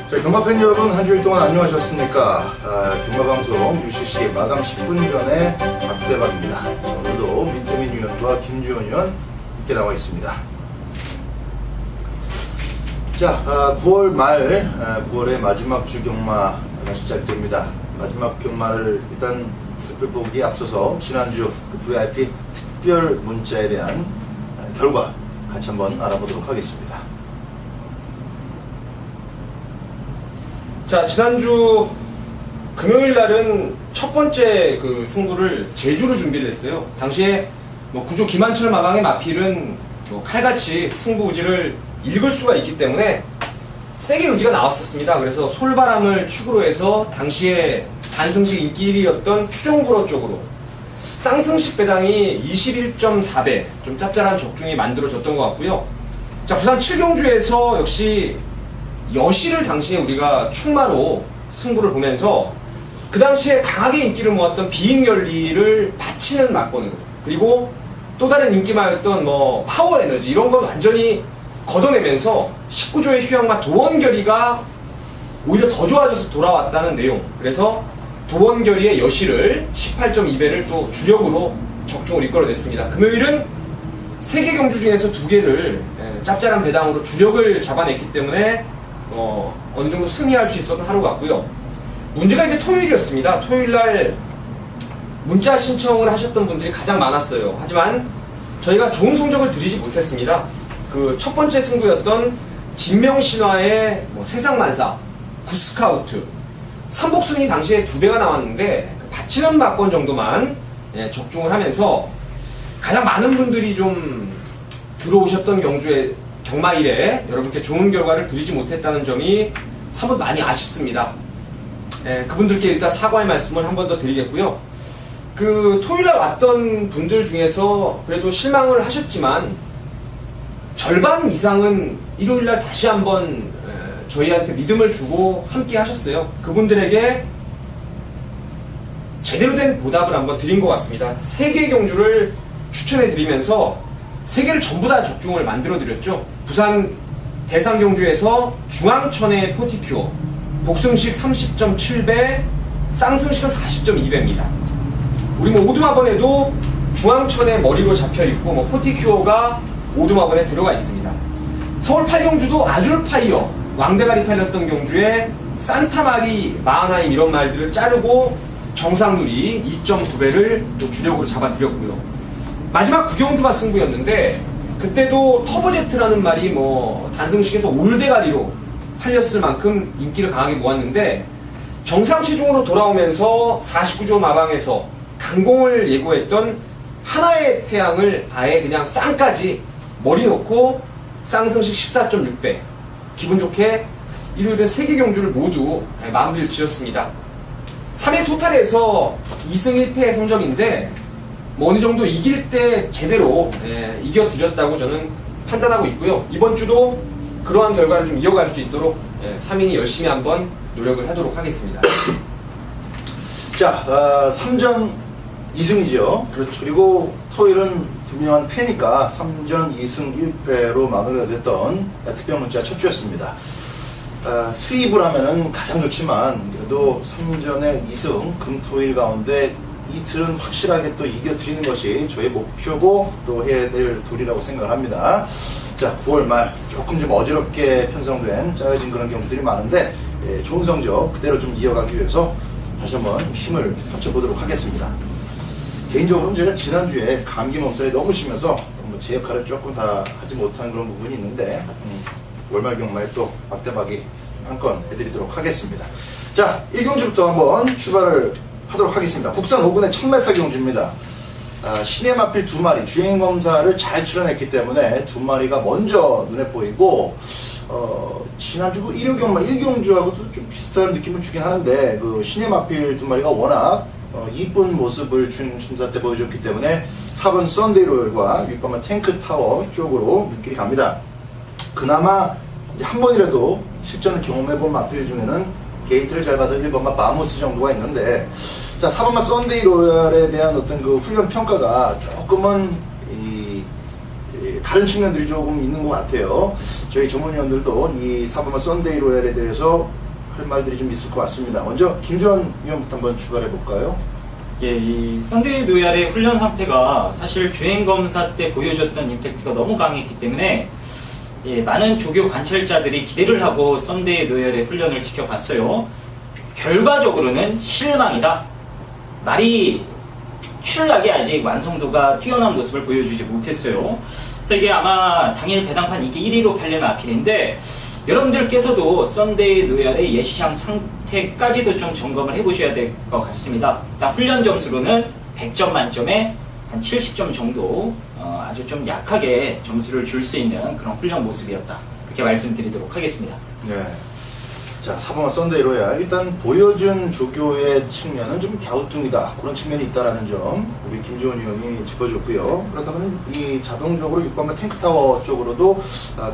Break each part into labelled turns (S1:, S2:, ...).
S1: 자, 경마팬 여러분, 한 주일 동안 안녕하셨습니까? 경마방송 UCC 마감 10분 전에 박대박입니다. 자, 오늘도 민태민 위원과 김주현 위원 함께 나와 있습니다. 자, 9월 말, 9월의 마지막 주 경마가 시작됩니다. 마지막 경마를 일단 살펴보기에 앞서서 지난주 그 VIP 특별 문자에 대한 결과 같이 한번 알아보도록 하겠습니다.
S2: 자, 지난주 금요일 날은 첫 번째 그 승부를 제주로 준비를 했어요. 당시에 구조 김한철 마방의 마필은 칼같이 승부 의지를 읽을 수가 있기 때문에 세게 의지가 나왔었습니다. 그래서 솔바람을 축으로 해서 당시에 단승식 인기 1위였던 추종불어 쪽으로 쌍승식 배당이 21.4배 좀 짭짤한 적중이 만들어졌던 것 같고요. 자, 부산 7경주에서 역시 여시를 당시에 우리가 충마로 승부를 보면서 그 당시에 강하게 인기를 모았던 비인열리를 바치는 막권으로, 그리고 또 다른 인기마였던 파워 에너지 이런 건 완전히 걷어내면서 19조의 휴양마 도원결의가 오히려 더 좋아져서 돌아왔다는 내용. 그래서 도원결의의 여시를 18.2배를 또 주력으로 적중을 이끌어냈습니다. 금요일은 3개 경주 중에서 2개를 짭짤한 배당으로 주력을 잡아냈기 때문에 어느 정도 승리할 수 있었던 하루 같고요. 문제가 이제 토요일이었습니다. 토요일날 문자 신청을 하셨던 분들이 가장 많았어요. 하지만 저희가 좋은 성적을 드리지 못했습니다. 그 첫 번째 승부였던 진명신화의 세상만사, 구스카우트, 삼복순이 당시에 2배가 나왔는데 받치는 막권 정도만 적중을 하면서 가장 많은 분들이 좀 들어오셨던 경주에 경마일에 여러분께 좋은 결과를 드리지 못했다는 점이 사뭇 많이 아쉽습니다. 그분들께 일단 사과의 말씀을 한 번 더 드리겠고요. 그 토요일날 왔던 분들 중에서 그래도 실망을 하셨지만 절반 이상은 일요일날 다시 한번 저희한테 믿음을 주고 함께 하셨어요. 그분들에게 제대로 된 보답을 한번 드린 것 같습니다. 3개 경주를 추천해 드리면서 3개를 전부 다 적중을 만들어 드렸죠. 부산 대상경주에서 중앙천의 포티큐어, 복승식 30.7배, 쌍승식은 40.2배입니다. 우리 오두마번에도 중앙천의 머리로 잡혀있고 포티큐어가 오두마번에 들어가 있습니다. 서울 8경주도 아줄파이어, 왕대가리 팔렸던 경주에 산타마리, 마하나임 이런 말들을 자르고 정상누리 2.9배를 또 주력으로 잡아드렸고요. 마지막 9경주가 승부였는데 그때도 터보제트라는 말이 단승식에서 올대가리로 팔렸을 만큼 인기를 강하게 모았는데 정상 체중으로 돌아오면서 49조 마방에서 강공을 예고했던 하나의 태양을 아예 그냥 쌍까지 머리 놓고 쌍승식 14.6배 기분 좋게 일요일에 3개 경주를 모두 마무리를 지었습니다. 3일 토탈에서 2승 1패의 성적인데 어느 정도 이길 때 제대로 이겨드렸다고 저는 판단하고 있고요. 이번 주도 그러한 결과를 좀 이어갈 수 있도록 3인이 열심히 한번 노력을 하도록 하겠습니다.
S1: 자, 3전 2승이죠.
S2: 그렇죠.
S1: 그리고 토요일은 분명한 패니까 3전 2승 1패로 마무리가 됐던 특별 문자 첫 주였습니다. 수입을 하면은 가장 좋지만 그래도 3전에 2승 금토일 가운데 이틀은 확실하게 또 이겨드리는 것이 저의 목표고 또 해야 될 도리라고 생각합니다. 자, 9월 말 조금 좀 어지럽게 편성된 짜여진 그런 경주들이 많은데 좋은 성적 그대로 좀 이어가기 위해서 다시 한번 힘을 합쳐보도록 하겠습니다. 개인적으로는 제가 지난주에 감기 몸살이 너무 심해서 제 역할을 조금 다 하지 못한 그런 부분이 있는데 월말 경마에 또 박대박이 한 건 해드리도록 하겠습니다. 자, 1경주부터 한번 출발을 하도록 하겠습니다. 국산 5군의 1000m 경주입니다. 신의 마필 2마리 주행검사를 잘 출연했기 때문에 2마리가 먼저 눈에 보이고 지난주 그 1호 경마 1경주하고도 좀 비슷한 느낌을 주긴 하는데 그 신의 마필 2마리가 워낙 이쁜 모습을 주행 심사 때 보여줬기 때문에 4번 썬데이롤과 6번만 탱크타워 쪽으로 눈길이 갑니다. 그나마 이제 한 번이라도 실전을 경험해본 마필 중에는 게이트를 잘 받은 1번만 마모스 정도가 있는데, 자, 4번만 썬데이 로얄에 대한 어떤 그 훈련 평가가 조금은 다른 측면들이 조금 있는 것 같아요. 저희 전문위원들도 이 4번만 썬데이 로얄에 대해서 할 말들이 좀 있을 것 같습니다. 먼저 김주원 위원부터 한번 출발해 볼까요?
S3: 예, 이 썬데이 로얄의 훈련 상태가 사실 주행 검사 때 보여줬던 임팩트가 너무 강했기 때문에 예, 많은 조교 관찰자들이 기대를 하고 썬데이 로얄의 훈련을 지켜봤어요. 결과적으로는 실망이다. 말이 출락이 아직 완성도가 뛰어난 모습을 보여주지 못했어요. 그래서 이게 아마 당일 배당판 이게 1위로 팔린 마필인데 여러분들께서도 썬데이 로얄의 예시장 상태까지도 좀 점검을 해보셔야 될 것 같습니다. 일단 훈련 점수로는 100점 만점에 한 70점 정도 아주 좀 약하게 점수를 줄 수 있는 그런 훈련 모습이었다. 이렇게 말씀드리도록 하겠습니다.
S1: 네. 자, 4번은 썬데이 로얄. 일단 보여준 조교의 측면은 좀 갸우뚱이다. 그런 측면이 있다는 점 우리 김주원 위원이 짚어줬고요. 그렇다면 이 자동적으로 6번과 탱크타워 쪽으로도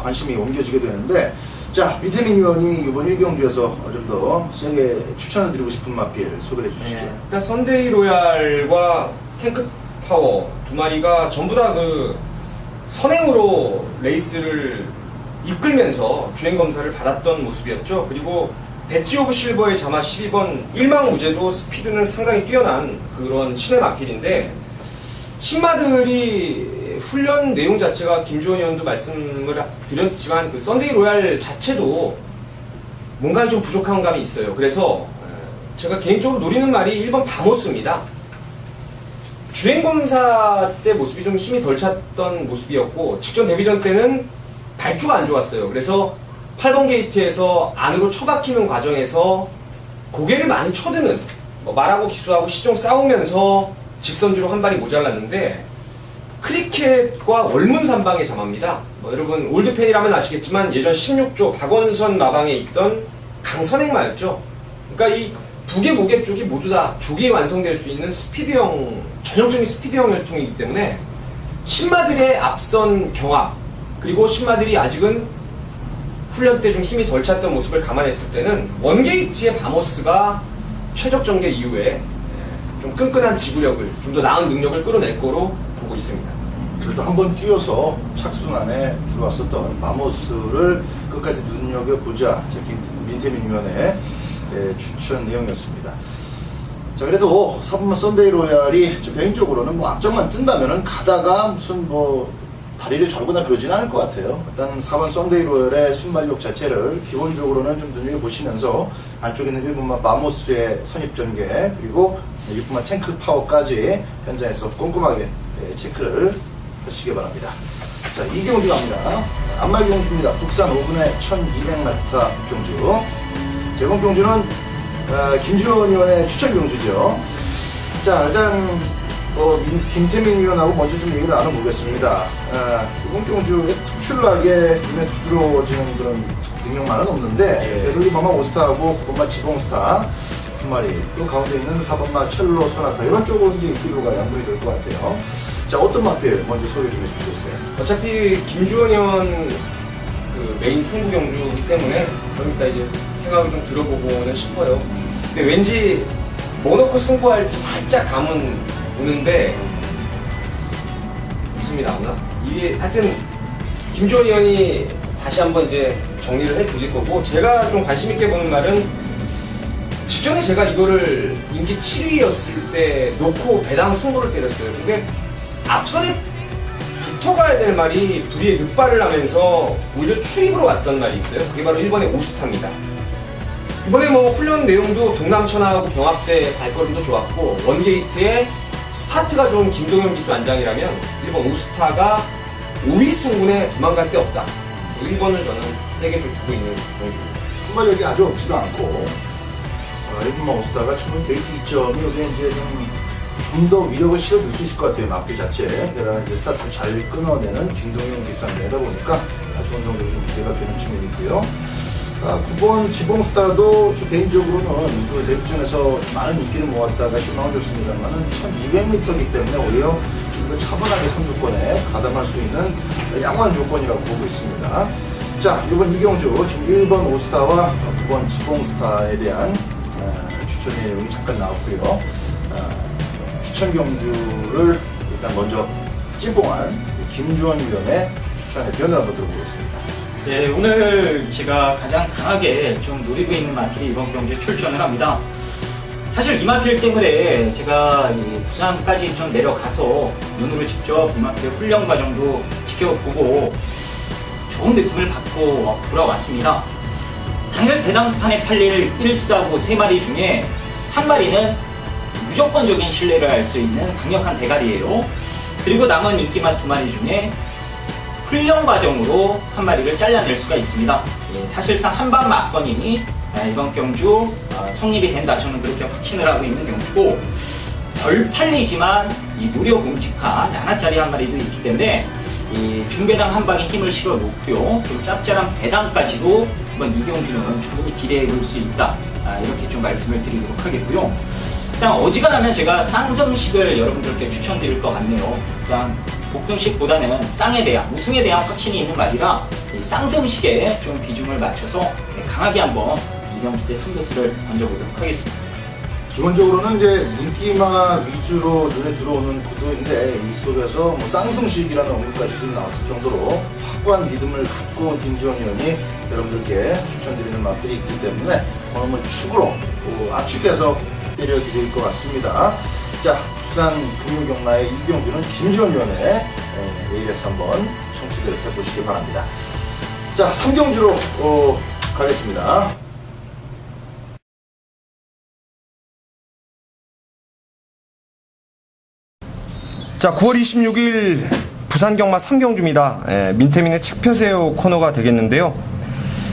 S1: 관심이 옮겨지게 되는데, 자, 민태민 위원이 이번 1경주에서 좀 더 세게 추천을 드리고 싶은 마필 소개해 주시죠.
S2: 네, 일단 썬데이 로얄과 탱크 파워 두 마리가 전부 다 그 선행으로 레이스를 이끌면서 주행 검사를 받았던 모습이었죠. 그리고 배지 오브 실버의 자마 12번 일망우제도 스피드는 상당히 뛰어난 그런 신의 마필인데, 신마들이 훈련 내용 자체가 김주원 의원도 말씀을 드렸지만 그 썬데이 로얄 자체도 뭔가 좀 부족한 감이 있어요. 그래서 제가 개인적으로 노리는 말이 1번 바모스입니다. 주행검사 때 모습이 좀 힘이 덜 찼던 모습이었고, 직전 데뷔전 때는 발주가 안 좋았어요. 그래서 8번 게이트에서 안으로 처박히는 과정에서 고개를 많이 쳐드는, 말하고 기수하고 시종 싸우면서 직선주로 한 발이 모자랐는데, 크리켓과 월문산방의 자마입니다. 여러분 올드팬이라면 아시겠지만 예전 16조 박원선 마방에 있던 강선행마였죠. 그러니까 이 두개 모개 쪽이 모두 다 조기에 완성될 수 있는 스피드형, 전형적인 스피드형 혈통이기 때문에 신마들의 앞선 경합, 그리고 신마들이 아직은 훈련 때 좀 힘이 덜 찼던 모습을 감안했을 때는 원게이트의 바모스가 최적 전개 이후에 좀 끈끈한 지구력을, 좀 더 나은 능력을 끌어낼 거로 보고 있습니다.
S1: 그래도 한번 뛰어서 착순안에 들어왔었던 마모스를 끝까지 눈여겨보자. 민태민 위원의 추천 내용이었습니다. 자, 그래도 4번만 썬데이 로얄이 개인적으로는 뭐 앞쪽만 뜬다면은 가다가 무슨 뭐 다리를 절거나 그러지는 않을 것 같아요. 일단 4번 썬데이 로얄의 순발력 자체를 기본적으로는 좀 눈여겨보시면서 안쪽에 있는 1번만 마모스의 선입전개, 그리고 6번만 탱크 파워까지 현장에서 꼼꼼하게 체크를 하시기 바랍니다. 자, 2경주 갑니다. 안말 경주입니다. 국산 5분의 1200m 경주. 이번 경주는 김주원 의원의 추천 경주죠. 자, 일단 김태민 의원하고 먼저 좀 얘기를 나눠보겠습니다. 이번 경주에서 특출나게 눈에 두드러지는 그런 능력만은 없는데, 그래도 1번만 오스타하고 9번만 지봉스타 두 마리, 또 가운데 있는 4번만 첼로 소나타, 이런 쪽으로 이제 인기도가 양분이 될 것 같아요. 자, 어떤 마필 먼저 소개 좀 해주시겠어요?
S2: 어차피 김주원 의원 그 메인 승부 경주이기 때문에 그러니까 이제 생각을 좀 들어보고는 싶어요. 근데 왠지 뭐 넣고 승부할지 살짝 감은 오는데 웃음이 나오나? 이게 하여튼 김주원 의원이 다시 한번 이제 정리를 해드릴 거고, 제가 좀 관심 있게 보는 말은 직전에 제가 이거를 인기 7위였을 때 놓고 배당 승부를 때렸어요. 근데 앞선에 붙어가야 될 말이 불의의 늑발을 하면서 오히려 추입으로 왔던 말이 있어요. 그게 바로 1번의 오스타입니다. 이번에 뭐 훈련 내용도 동남천하고 병합대 발걸음도 좋았고, 원게이트에 스타트가 좋은 김동현 기수 안장이라면 1번 오스타가 5위 승군에 도망갈 데 없다. 그래서 1번을 저는 세게 좀 두고 있는 경주입니다.
S1: 순발력이 아주 없지도 않고, 1번만 오스타가 충분히 게이트 2점이 여기에 이제 좀 더 위력을 실어줄 수 있을 것 같아요. 마필 자체. 게다가 이제 스타트를 잘 끊어내는 김동현 기수안장이다 보니까 좋은 성적이 좀 기대가 되는 측면이 있고요. 9번 지봉스타도 저 개인적으로는 그 데뷔전에서 많은 인기를 모았다가 실망을 줬습니다만은 1200m이기 때문에 오히려 좀 더 차분하게 선두권에 가담할 수 있는 양호한 조건이라고 보고 있습니다. 자, 이번 이경주 지금 1번 오스타와 9번 지봉스타에 대한 추천 내용이 잠깐 나왔고요. 추천 경주를 일단 먼저 찐뽕한 김주원 위원의 추천의 변을 한번 들어보겠습니다.
S3: 네, 오늘 제가 가장 강하게 좀 노리고 있는 마필이 이번 경기에 출전을 합니다. 사실 이 마필 때문에 제가 이 부산까지 좀 내려가서 눈으로 직접 이 마필의 훈련 과정도 지켜보고 좋은 느낌을 받고 돌아왔습니다. 당일 배당판에 팔릴 1사고 3마리 중에 한 마리는 무조건적인 신뢰를 할 수 있는 강력한 대가리예요. 그리고 남은 인기맛 2마리 중에 훈련 과정으로 한 마리를 잘라낼 수가 있습니다. 사실상 한방 맞건이니 이번 경주 성립이 된다, 저는 그렇게 확신을 하고 있는 경주고, 덜 팔리지만 이 무료금직한 하나짜리 한 마리도 있기 때문에 이 중배당 한 방에 힘을 실어 놓고요, 좀 짭짤한 배당까지도 이번 이 경주는 충분히 기대해 볼 수 있다, 이렇게 좀 말씀을 드리도록 하겠고요. 일단 어지간하면 제가 쌍성식을 여러분들께 추천드릴 것 같네요. 일단 복승식보다는 쌍에 대한, 우승에 대한 확신이 있는 말이라 이 쌍성식에 좀 비중을 맞춰서 강하게 한번 이경주 때 승부수를 던져보도록 하겠습니다.
S1: 기본적으로는 이제 인기마 위주로 눈에 들어오는 구도인데, 이 속에서 뭐 쌍승식이라는 언급까지 좀 나왔을 정도로 확고한 믿음을 갖고 김지원 의원이 여러분들께 추천드리는 맛들이 있기 때문에 오늘 축으로 압축해서 때려드릴 것 같습니다. 자, 부산 금융경마의 이경주는 김지원 의원의 ALS 한번 청취를 해보시기 바랍니다. 자, 3경주로 가겠습니다.
S2: 자, 9월 26일 부산경마 3경주입니다. 민태민의 책 펴세요 코너가 되겠는데요.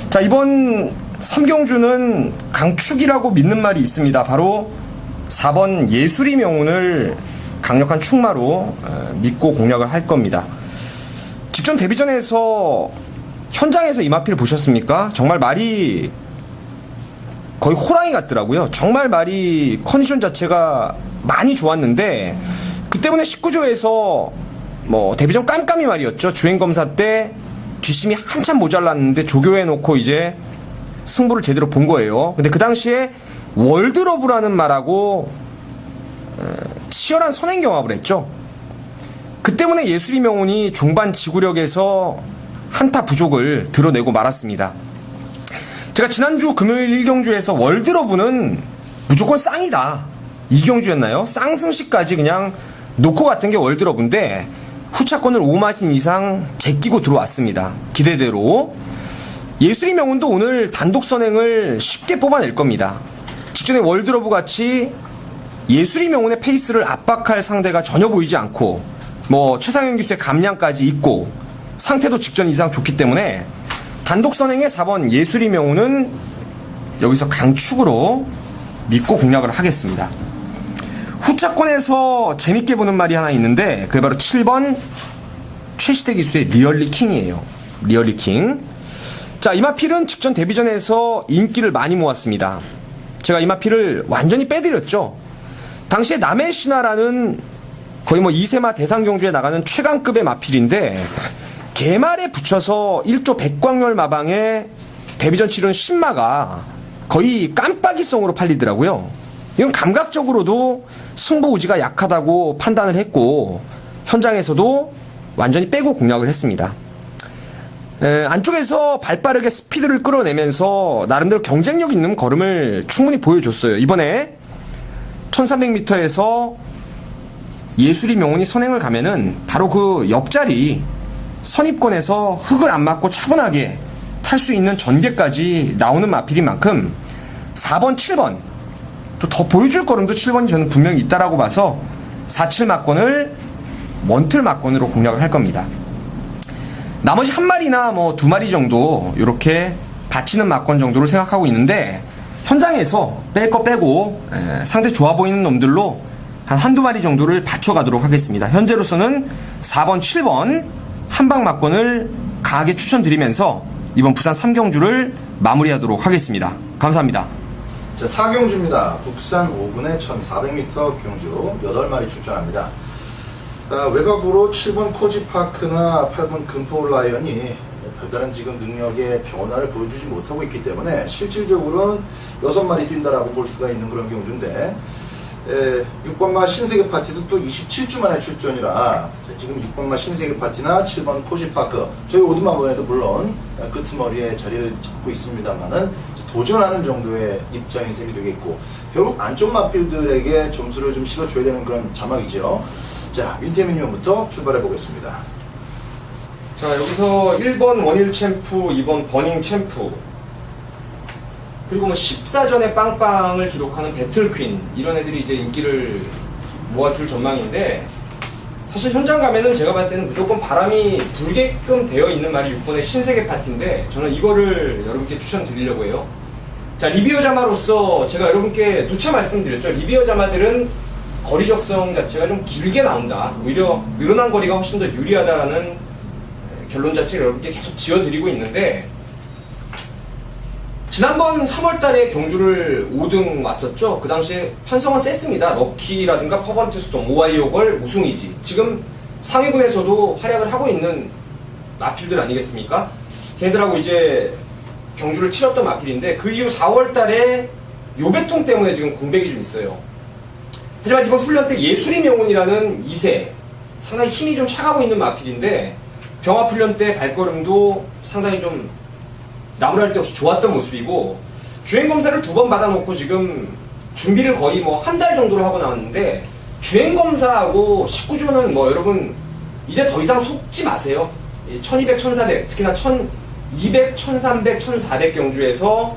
S2: 자, 이번 3경주는 강축이라고 믿는 말이 있습니다. 바로 4번 예술이 명운을 강력한 축마로 믿고 공략을 할 겁니다. 직전 데뷔전에서 현장에서 이 마필을 보셨습니까? 정말 말이 거의 호랑이 같더라고요. 정말 말이 컨디션 자체가 많이 좋았는데, 그 때문에 19조에서 뭐 데뷔전 깜깜이 말이었죠. 주행검사 때 뒷심이 한참 모자랐는데 조교해놓고 이제 승부를 제대로 본 거예요. 근데 그 당시에 월드러브라는 말하고 치열한 선행경합을 했죠. 그 때문에 예술이 명운이 중반 지구력에서 한타 부족을 드러내고 말았습니다. 제가 지난주 금요일 1경주에서 월드러브는 무조건 쌍이다, 2경주였나요? 쌍승식까지 그냥 놓고 갔던 게 월드러브인데 후차권을 5마진 이상 제끼고 들어왔습니다. 기대대로 예술이 명운도 오늘 단독 선행을 쉽게 뽑아낼 겁니다. 직전에 월드러브 같이 예술이 명운의 페이스를 압박할 상대가 전혀 보이지 않고 뭐 최상현 기수의 감량까지 있고 상태도 직전 이상 좋기 때문에 단독 선행의 4번 예술이 명운은 여기서 강축으로 믿고 공략을 하겠습니다. 후차권에서 재밌게 보는 말이 하나 있는데 그게 바로 7번 최시대 기수의 리얼리 킹이에요. 리얼리 킹. 자, 이마필은 직전 데뷔전에서 인기를 많이 모았습니다. 제가 이마필을 완전히 빼드렸죠. 당시에 남의 신화라는 거의 뭐 2세마 대상경주에 나가는 최강급의 마필인데 개말에 붙여서 1조 백광열 마방에 데뷔전 치른 신마가 거의 깜빡이성으로 팔리더라고요. 이건 감각적으로도 승부 우지가 약하다고 판단을 했고 현장에서도 완전히 빼고 공략을 했습니다. 안쪽에서 발빠르게 스피드를 끌어내면서 나름대로 경쟁력 있는 걸음을 충분히 보여줬어요. 이번에 1300m에서 예술이 명운이 선행을 가면은 바로 그 옆자리 선입권에서 흙을 안 맞고 차분하게 탈 수 있는 전개까지 나오는 마필인 만큼 4번, 7번 또 더 보여줄 걸음도 7번이 저는 분명히 있다라고 봐서 4-7 막권을 원틀 막권으로 공략을 할 겁니다. 나머지 한 마리나 뭐 두 마리 정도 이렇게 받치는 막권 정도를 생각하고 있는데 현장에서 뺄 거 빼고 상대 좋아 보이는 놈들로 한두 마리 정도를 받쳐가도록 하겠습니다. 현재로서는 4번, 7번 한방 막권을 강하게 추천드리면서 이번 부산 3경주를 마무리하도록 하겠습니다. 감사합니다.
S1: 자, 4경주입니다. 국산 5분의 1400m 경주 8마리 출전합니다. 외곽으로 7번 코지파크나 8번 금포라이언이 별다른 지금 능력의 변화를 보여주지 못하고 있기 때문에 실질적으로는 6마리 뛴다라고 볼 수가 있는 그런 경주인데 6번마 신세계 파티도 또 27주 만에 출전이라 지금 6번마 신세계 파티나 7번 코지파크 저희 오두마번에도 물론 끄트머리에 자리를 잡고 있습니다만은 도전하는 정도의 입장인 셈이 되겠고 결국 안쪽 마필들에게 점수를 좀 실어줘야 되는 그런 자막이죠. 자, 윤태민 위원부터 출발해 보겠습니다.
S2: 자, 여기서 1번 원일 챔프, 2번 버닝 챔프, 그리고 뭐 14전에 빵빵을 기록하는 배틀 퀸, 이런 애들이 이제 인기를 모아줄 전망인데, 사실 현장 가면은 제가 봤을 때는 무조건 바람이 불게끔 되어 있는 말이 6번의 신세계 파티인데, 저는 이거를 여러분께 추천드리려고 해요. 자, 리비어 자마로서 제가 여러분께 누차 말씀드렸죠. 리비어 자마들은 거리 적성 자체가 좀 길게 나온다. 오히려 늘어난 거리가 훨씬 더 유리하다라는 결론 자체를 여러분께 계속 지어드리고 있는데, 지난번 3월달에 경주를 5등 왔었죠. 그 당시에 편성은 셌습니다. 럭키라든가 퍼번트 스톰, 오하이오걸, 우승이지. 지금 상위군에서도 활약을 하고 있는 마필들 아니겠습니까? 걔들하고 이제 경주를 치렀던 마필인데, 그 이후 4월달에 요배통 때문에 지금 공백이 좀 있어요. 하지만 이번 훈련 때 예술의 명운이라는 2세, 상당히 힘이 좀 차가고 있는 마필인데, 병합 훈련 때 발걸음도 상당히 좀 나무랄 데 없이 좋았던 모습이고, 주행검사를 2번 받아놓고 지금 준비를 거의 뭐 한 달 정도로 하고 나왔는데, 주행검사하고 19조는 뭐 여러분 이제 더 이상 속지 마세요. 1200, 1400, 특히나 1200, 1300, 1400 경주에서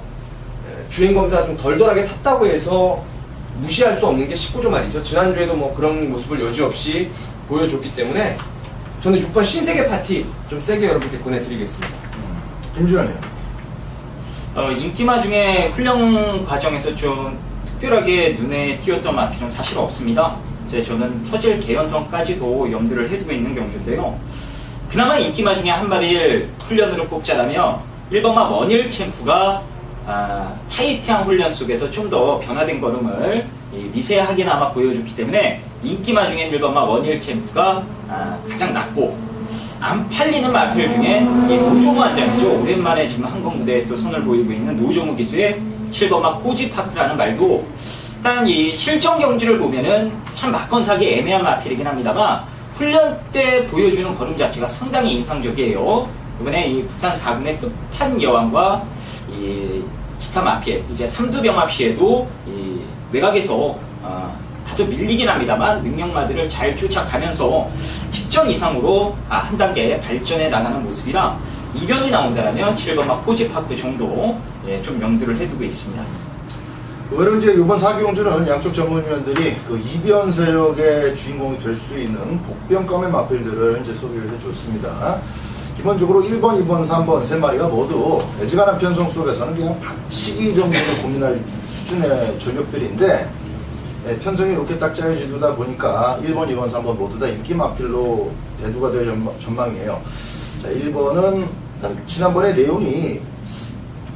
S2: 주행검사 좀 덜덜하게 탔다고 해서 무시할 수 없는 게 19조 말이죠. 지난주에도 뭐 그런 모습을 여지없이 보여줬기 때문에 저는 6번 신세계 파티 좀 세게 여러분께 보내드리겠습니다.
S1: 김주현이요.
S3: 인기마 중에 훈련 과정에서 좀 특별하게 눈에 띄었던 마필은 사실 없습니다. 저는 퍼즐 개연성까지도 염두를 해두고 있는 경주인데요. 그나마 인기마 중에 한 마리를 훈련으로 뽑자라면 1번마 원일 챔프가 타이트한 훈련 속에서 좀 더 변화된 걸음을 미세하게나마 보여줬기 때문에 인기마 중엔 1번마 원일 챔프가 가장 낫고, 안 팔리는 마필 중에 이 노종우 한장이죠. 오랜만에 지금 한국 무대에 또 선을 보이고 있는 노종우 기수의 7번마 코지파크라는 말도, 일단 이 실전 경주를 보면은 참 맞건사기 애매한 마필이긴 합니다만, 훈련 때 보여주는 걸음 자체가 상당히 인상적이에요. 이번에 이 국산 4군의 끝판 여왕과 이 기타 마필, 이제 3두 병합 시에도 이 외곽에서 다소 밀리긴 합니다만 능력마들을 잘 쫓아가면서 직전 이상으로 한 단계 발전해 나가는 모습이라, 이변이 나온다면 7번마 코지파크 정도 좀 염두를 해두고 있습니다.
S1: 의외로 이제 이번 4경주는 양쪽 전문위원들이 그 이변 세력의 주인공이 될 수 있는 복병감의 마필들을 이제 소개를 해줬습니다. 기본적으로 1번, 2번, 3번 세 마리가 모두 애지간한 편성 속에서는 그냥 박치기 정도를 고민할 수준의 전력들인데, 편성이 이렇게 딱 짜여지다 보니까 1번, 2번, 3번 모두 다 인기 마필로 대두가 될 전망이에요. 자, 1번은 지난번에 내용이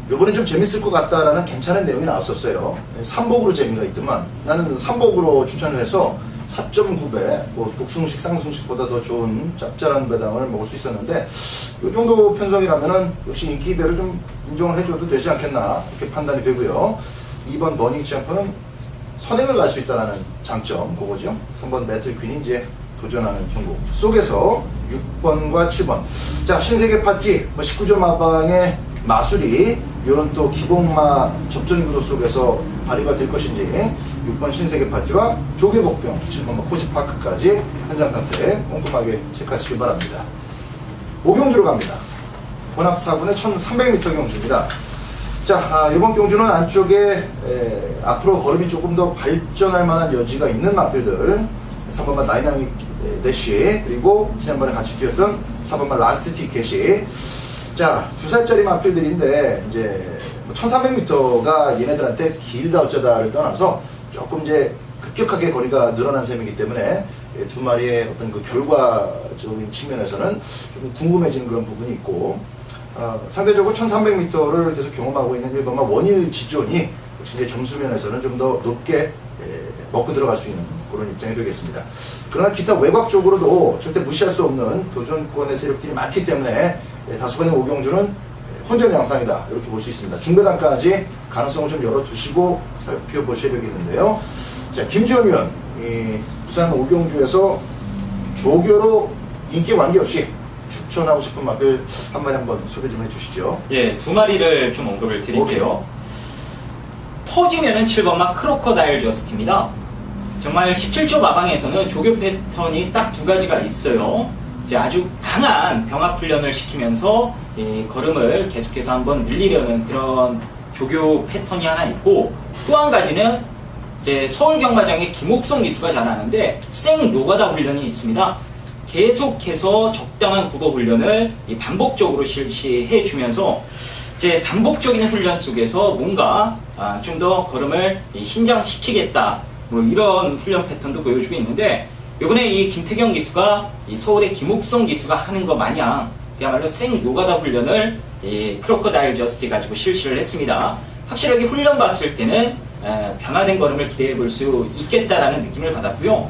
S1: 이번엔 좀 재밌을 것 같다라는 괜찮은 내용이 나왔었어요. 3복으로 재미가 있더만 나는 3복으로 추천을 해서 4.9배, 뭐 독승식, 쌍승식보다 더 좋은 짭짤한 배당을 먹을 수 있었는데, 이 정도 편성이라면은 역시 인기대로 좀 인정을 해줘도 되지 않겠나 이렇게 판단이 되고요. 2번 버닝 챔프는 선행을 갈 수 있다는 장점, 그거죠. 3번 매틀 퀸이 이제 도전하는 형국 속에서 6번과 7번. 자, 신세계 파티, 19조 마방의 마술이 이런 또 기복마 접전구도 속에서 발휘가 될 것인지, 6번 신세계 파티와 조개복병, 7번 코지파크까지 현장 상태 꼼꼼하게 체크하시기 바랍니다. 5경주로 갑니다. 혼합 4분의 1300m 경주입니다. 자, 이번 경주는 안쪽에 앞으로 걸음이 조금 더 발전할 만한 여지가 있는 마필들, 3번만 다이나믹 대시, 그리고 지난번에 같이 뛰었던 4번만 라스트 티켓이, 자, 2살짜리 마필들인데 이제 1300m가 얘네들한테 길다 어쩌다를 떠나서 조금 이제 급격하게 거리가 늘어난 셈이기 때문에 두 마리의 어떤 그 결과적인 측면에서는 좀 궁금해지는 그런 부분이 있고, 상대적으로 1300m를 계속 경험하고 있는 1번마 원일 지존이 역시 이제 점수면에서는 좀 더 높게 먹고 들어갈 수 있는 그런 입장이 되겠습니다. 그러나 기타 외곽 쪽으로도 절대 무시할 수 없는 도전권의 세력들이 많기 때문에 다소간의 5경주는 혼전 양상이다 이렇게 볼 수 있습니다. 중배단까지 가능성을 좀 열어두시고 살펴보셔야 되겠는데요. 자, 김지원 위원, 부산 오경주에서 조교로 인기 관계없이 추천하고 싶은 마필 한 마리 한번 소개 좀 해주시죠.
S3: 예, 두 마리를 좀 언급을 드릴게요. 터지면은 7번마 크로커다일 저스트입니다. 정말 17조 마방에서는 조교 패턴이 딱 두 가지가 있어요. 이제 아주 강한 병합 훈련을 시키면서 걸음을 계속해서 한번 늘리려는 그런 조교 패턴이 하나 있고, 또 한 가지는 이제 서울경마장의 김옥성 기수가 잘하는데 생 노가다 훈련이 있습니다. 계속해서 적당한 국어 훈련을 반복적으로 실시해 주면서 이제 반복적인 훈련 속에서 뭔가 좀 더 걸음을 신장시키겠다, 뭐 이런 훈련 패턴도 보여주고 있는데, 이번에 이 김태경 기수가 이 서울의 김옥성 기수가 하는 것 마냥 그야말로 생 노가다 훈련을 이 크로커다일 저스티 가지고 실시를 했습니다. 확실하게 훈련 봤을 때는 변화된 걸음을 기대해 볼 수 있겠다라는 느낌을 받았고요.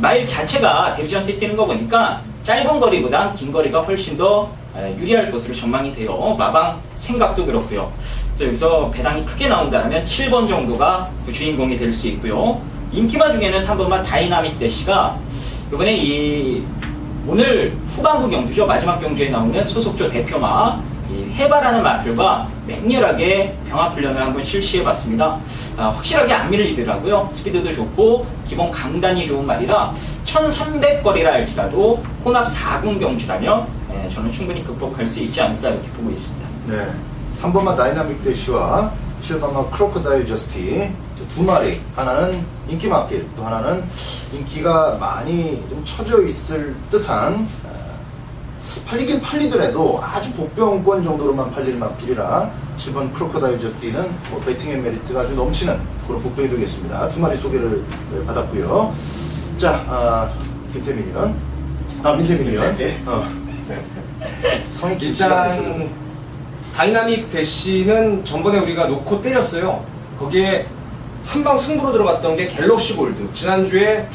S3: 말 자체가 데뷔전티 뛰는 거 보니까 짧은 거리보단 긴 거리가 훨씬 더 유리할 것으로 전망이 돼요. 마방 생각도 그렇고요. 그래서 여기서 배당이 크게 나온다면 7번 정도가 그 주인공이 될 수 있고요. 인기마 중에는 3번마 다이나믹 대시가 이번에 오늘 후반부 경주죠. 마지막 경주에 나오는 소속조 대표마 해바라는 마필과 맹렬하게 병합 훈련을 한번 실시해봤습니다. 확실하게 안 밀리더라고요. 스피드도 좋고 기본 강단이 좋은 말이라 1300거리라 할지라도 혼합 4군 경주라면 저는 충분히 극복할 수 있지 않을까 이렇게 보고 있습니다.
S1: 네, 3번마 다이나믹 대시와 7번마 크로커다일 저스티 두 마리, 하나는 인기 마필, 또 하나는 인기가 많이 좀 처져 있을 듯한, 팔리긴 팔리더라도 아주 복병권 정도로만 팔릴 마필이라 7번 크로커다일 저스티는 뭐 배팅의 메리트가 아주 넘치는 그런 복병이 되겠습니다. 두 마리 소개를 받았고요. 자, 김태민 위원, 민태민 위원.
S2: 네.
S1: 성이 김씨가 있어서
S2: 일단 다이나믹 대시는 전번에 우리가 놓고 때렸어요. 거기에 한방 승부로 들어갔던 게 갤럭시 골드. 지난주에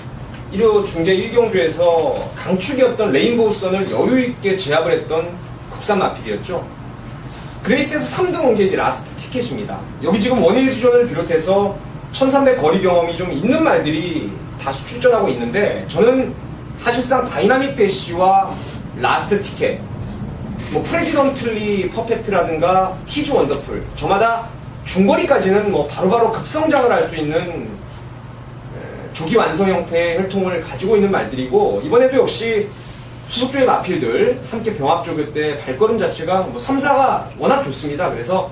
S2: 1호 중계 1경주에서 강축이었던 레인보우 선을 여유있게 제압을 했던 국산 마필이었죠. 그레이스에서 3등 온 게 라스트 티켓입니다. 여기 지금 원일지존을 비롯해서 1300 거리 경험이 좀 있는 말들이 다수 출전하고 있는데, 저는 사실상 다이나믹 대시와 라스트 티켓, 뭐 프레지던틀리 퍼펙트라든가 티즈 원더풀, 저마다 중거리까지는 뭐 바로바로 급성장을 할 수 있는 조기 완성 형태의 혈통을 가지고 있는 말들이고, 이번에도 역시 수속조의 마필들 함께 병합조교 때 발걸음 자체가 뭐 3, 4가 워낙 좋습니다. 그래서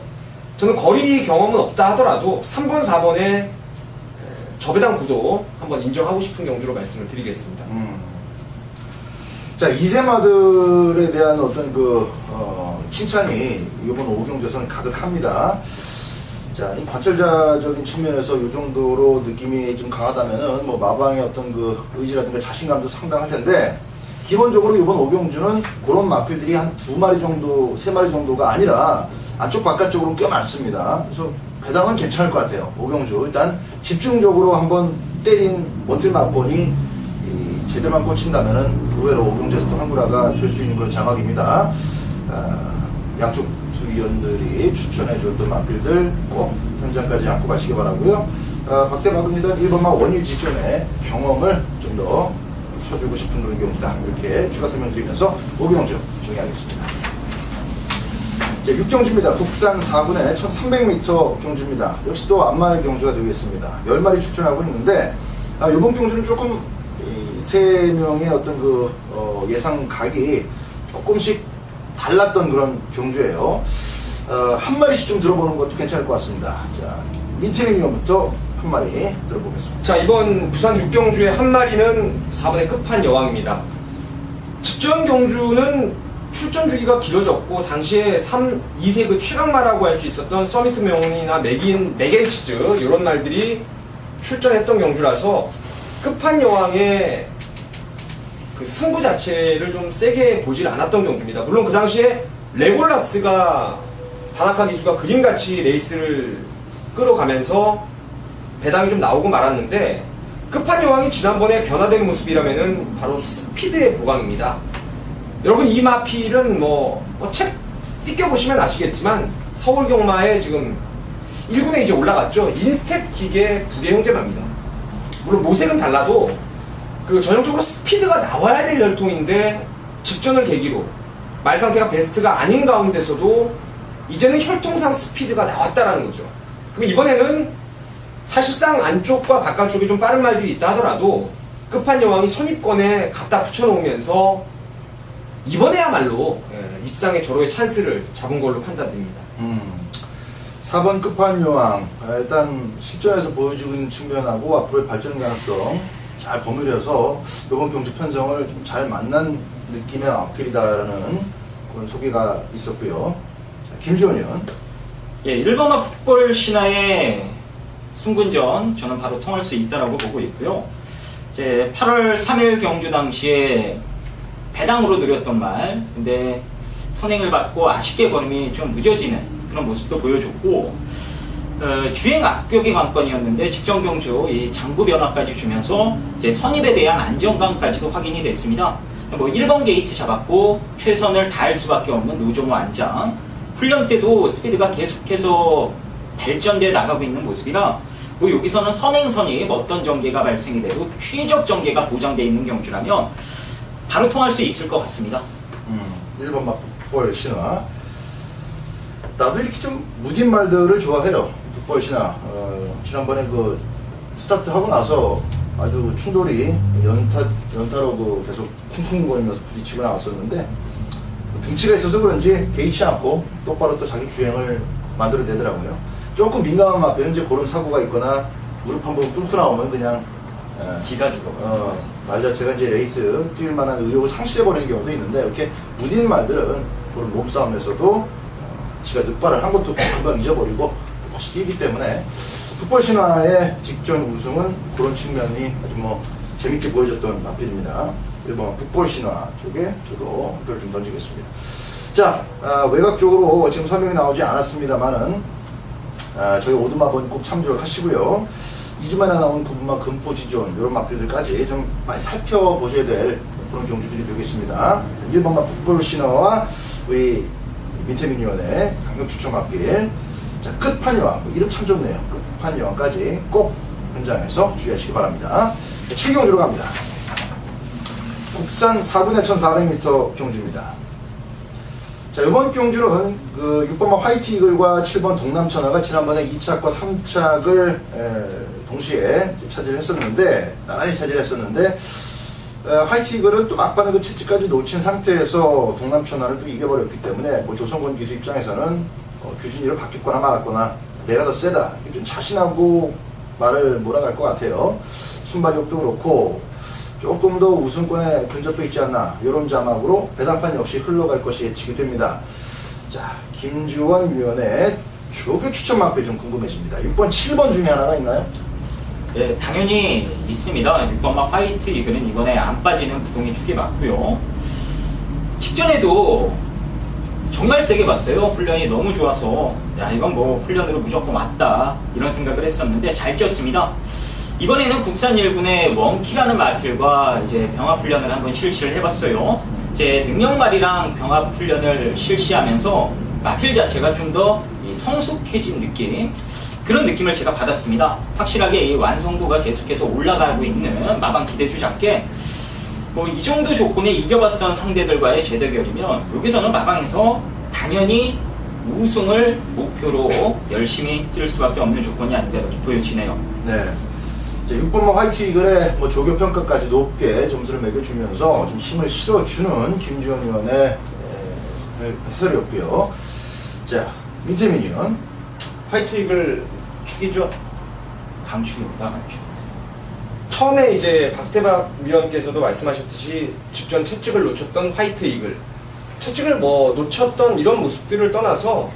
S2: 저는 거리 경험은 없다 하더라도 3번, 4번의 저배당 구도 한번 인정하고 싶은 경주로 말씀을 드리겠습니다.
S1: 자, 이세마들에 대한 어떤 칭찬이 이번 오경주에서는 가득합니다. 자, 이 관찰자적인 측면에서 이 정도로 느낌이 좀 강하다면은 뭐 마방의 어떤 의지라든가 자신감도 상당할 텐데, 기본적으로 이번 오경주는 그런 마필들이 한 2마리 정도, 3마리 정도가 아니라 안쪽 바깥쪽으로 꽤 많습니다. 그래서 배당은 괜찮을 것 같아요. 오경주 일단 집중적으로 한번 때린 원틀 막본이 제대로만 꽂힌다면은 의외로 오경주에서 또 한구라가 될 수 있는 그런 장악입니다. 양쪽 두 위원들이 추천해 줬던 마필들 꼭 현장까지 안고 가시기 바라고요. 박대박입니다. 1번마 원일 지존의 경험을 좀 더 쳐주고 싶은 그런 경주다, 이렇게 추가 설명드리면서 오경주 정리하겠습니다. 6경주입니다. 국산 4군의 1300m 경주입니다. 역시 또 안마의 경주가 되겠습니다. 10마리 추천하고 있는데, 이번 경주는 조금 3명의 어떤 예상 각이 조금씩 달랐던 그런 경주예요. 한 마리씩 좀 들어보는 것도 괜찮을 것 같습니다. 자, 민태민 위원부터 한 마리 들어보겠습니다.
S2: 자, 이번 부산 6경주의 한 마리는 4번의 끝판 여왕입니다. 직전 경주는 출전 주기가 길어졌고, 당시에 2세 그 최강마라고 할 수 있었던 서미트명이나 맥앤치즈 이런 말들이 출전했던 경주라서 끝판 여왕의 그 승부 자체를 좀 세게 보질 않았던 경주입니다. 물론 그 당시에 레골라스가 다나카 기수가 그림같이 레이스를 끌어가면서 배당이 좀 나오고 말았는데, 끝판 여왕이 지난번에 변화된 모습이라면은 바로 스피드의 보강입니다. 여러분, 이 마필은 책 띄껴보시면 아시겠지만 서울 경마에 지금 1군에 이제 올라갔죠. 인스텝 기계 부계 형제마입니다. 물론 모색은 달라도 그 전형적으로 스피드가 나와야 될 열통인데 직전을 계기로 말 상태가 베스트가 아닌 가운데서도 이제는 혈통상 스피드가 나왔다라는 거죠. 그럼 이번에는 사실상 안쪽과 바깥쪽에 좀 빠른 말들이 있다 하더라도 끝판여왕이 선입권에 갖다 붙여놓으면서 이번에야말로 입상의 절호의 찬스를 잡은 걸로 판단됩니다.
S1: 4번 끝판여왕, 일단 실전에서 보여주고 있는 측면하고 앞으로의 발전 가능성 잘 버무려서 이번 경주 편성을 좀 잘 만난 느낌의 앞길이다라는 그런 소개가 있었고요. 김지원 의원.
S3: 예, 1번마 풋볼 신화의 승군전 저는 바로 통할 수 있다라고 보고 있고요. 이제 8월 3일 경주 당시에 배당으로 드렸던 말, 근데 선행을 받고 아쉽게 걸음이 좀 무뎌지는 그런 모습도 보여줬고, 주행 악벽이 관건이었는데 직전 경주 이 장부 변화까지 주면서 이제 선입에 대한 안정감까지도 확인이 됐습니다. 뭐 1번 게이트 잡았고 최선을 다할 수밖에 없는 노종호 안장, 훈련 때도 스피드가 계속해서 발전돼 나가고 있는 모습이라 뭐 여기서는 선행선이 어떤 전개가 발생이 돼도 최적 전개가 보장되어 있는 경주라면 바로 통할 수 있을 것 같습니다.
S1: 1번 풋볼 신화. 나도 이렇게 좀 무딘 말들을 좋아해요. 풋볼 신화. 지난번에 그 스타트 하고 나서 아주 충돌이 연타로 그 계속 쿵쿵거리면서 부딪히고 나왔었는데 등치가 있어서 그런지 개의치 않고 똑바로 또 자기 주행을 만들어내더라고요. 조금 민감한 마피는 이제 그런 사고가 있거나 무릎 한번 뚫고 나오면 그냥
S3: 기가 죽어.
S1: 말 자체가 이제 레이스 뛸 만한 의욕을 상실해버리는 경우도 있는데 이렇게 무딘 말들은 그런 몸싸움에서도 지가 늑발을 한 것도 금방 잊어버리고 다시 뛰기 때문에 풋볼 신화의 직전 우승은 그런 측면이 아주 뭐 재밌게 보여줬던 마필입니다. 1번 풋볼 신화 쪽에 저도 한 표를 좀 던지겠습니다. 자, 외곽 쪽으로 지금 설명이 나오지 않았습니다만은 저희 오두마번 꼭 참조를 하시고요. 2주 만에 나온 구분마 금포지존 이런 마필들까지 좀 많이 살펴보셔야 될 그런 경주들이 되겠습니다. 1번마 풋볼 신화와 우리 민태민 위원의 강력 추천 마필. 자, 끝판여왕, 이름 참 좋네요. 끝판여왕까지 꼭 현장에서 주의하시기 바랍니다. 7경주로 갑니다. 국산 4분의 1400m 경주입니다. 자, 이번 경주는 그 6번마 화이트 이글과 7번 동남천하가 지난번에 2착과 3착을 동시에 차지를 했었는데, 나란히 차지를 했었는데, 화이트 이글은 또 막판에 그 채찍까지 놓친 상태에서 동남천하를 또 이겨버렸기 때문에, 뭐 조성권 기수 입장에서는 규준이를 바뀌거나 말았거나 내가 더 세다, 좀 자신하고 말을 몰아갈 것 같아요. 순발력도 그렇고, 조금 더 우승권에 근접해 있지 않나, 이런 자막으로 배당판 역시 흘러갈 것이 예측이 됩니다. 자, 김주원 위원의 조교 추천 마필 좀 궁금해집니다. 6번, 7번 중에 하나가 있나요?
S3: 예, 당연히 있습니다. 6번마 화이트 이글은 이번에 안 빠지는 부동의 축이 맞고요. 직전에도 정말 세게 봤어요. 훈련이 너무 좋아서 야, 이건 뭐 훈련으로 무조건 왔다 이런 생각을 했었는데 잘 뛰었습니다. 이번에는 국산 1군의 원키라는 마필과 이제 병합 훈련을 한번 실시를 해봤어요. 이제 능력말이랑 병합 훈련을 실시하면서 마필 자체가 좀 더 성숙해진 느낌, 그런 느낌을 제가 받았습니다. 확실하게 이 완성도가 계속해서 올라가고 있는 마방 기대주작게 뭐 이 정도 조건에 이겨봤던 상대들과의 재대결이면 여기서는 마방에서 당연히 우승을 목표로 열심히 뛸 수밖에 없는 조건이 아닌가 이렇게 보여지네요.
S1: 네. 6번마 화이트 이글의 뭐 조교 평가까지 높게 점수를 매겨주면서 좀 힘을 실어주는 김주현 위원의 해설이었고요. 자, 민태민 위원.
S2: 화이트 이글 축이죠.
S3: 강축입니다, 강축.
S2: 처음에 이제 박대박 위원께서도 말씀하셨듯이 직전 채찍을 놓쳤던 화이트 이글, 채찍을 뭐 놓쳤던 이런 모습들을 떠나서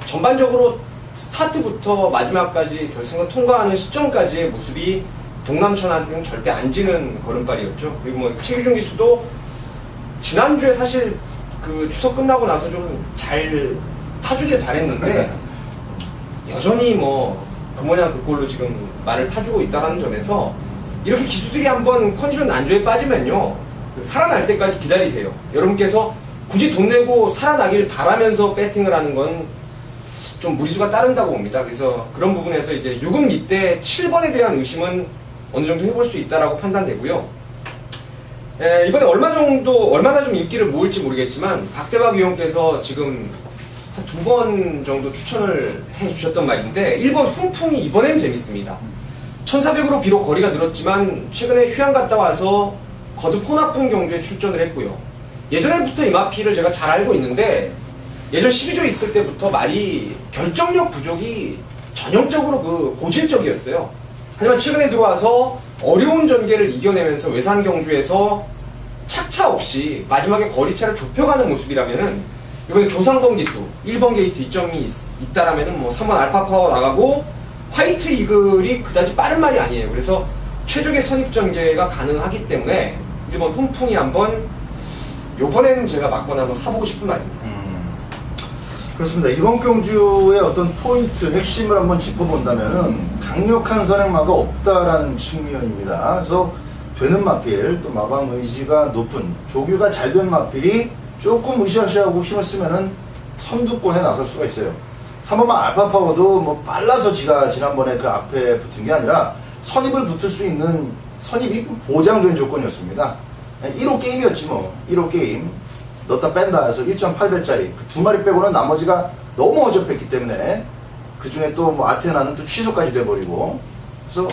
S2: 전반적으로 스타트부터 마지막까지 결승을 통과하는 시점까지의 모습이 동남천한테는 절대 안 지는 걸음발이었죠. 그리고 뭐 최규중 기수도 지난주에 사실 그 추석 끝나고 나서 좀 잘 타주길 바랬는데 여전히 뭐 그 모양 그 꼴로 지금 말을 타주고 있다는 점에서 이렇게 기수들이 한번 컨디션 난조에 빠지면요, 살아날 때까지 기다리세요. 여러분께서 굳이 돈 내고 살아나길 바라면서 배팅을 하는 건 좀 무리수가 따른다고 봅니다. 그래서 그런 부분에서 이제 6은 밑에 7번에 대한 의심은 어느 정도 해볼 수 있다라고 판단되고요. 이번에 얼마나 좀 인기를 모을지 모르겠지만 박대박 위원께서 지금 한 2번 정도 추천을 해주셨던 말인데 1번 훈풍이 이번엔 재밌습니다. 1400으로 비록 거리가 늘었지만 최근에 휴양 갔다 와서 거듭 호 나쁜 경주에 출전을 했고요. 예전에부터 이 마피를 제가 잘 알고 있는데 예전 12조 있을 때부터 말이 결정력 부족이 전형적으로 고질적이었어요. 하지만 최근에 들어와서 어려운 전개를 이겨내면서 외산 경주에서 착차 없이 마지막에 거리차를 좁혀가는 모습이라면은 이번에 조상범 기수 1번 게이트 이점이 있다라면은 뭐 3번 알파파워 나가고 화이트 이글이 그다지 빠른 말이 아니에요. 그래서 최적의 선입 전개가 가능하기 때문에 1번 훈풍이 한번 요번에는 제가 맞거나 한번 사보고 싶은 말입니다.
S1: 그렇습니다. 이번 경주의 어떤 포인트, 핵심을 한번 짚어본다면은 강력한 선행마가 없다라는 측면입니다. 그래서 되는 마필, 또 마방 의지가 높은 조교가 잘 된 마필이 조금 으쌰으쌰하고 힘을 쓰면은 선두권에 나설 수가 있어요. 3번만 알파파워도 뭐 빨라서 지가 지난번에 그 앞에 붙은 게 아니라 선입을 붙을 수 있는 선입이 보장된 조건이었습니다. 1호 게임이었지 뭐. 1호 게임. 넣었다 뺀다 해서 1.8배짜리 그 2마리 빼고는 나머지가 너무 어접했기 때문에 그 중에 또 뭐 아테나는 또 취소까지 돼버리고 그래서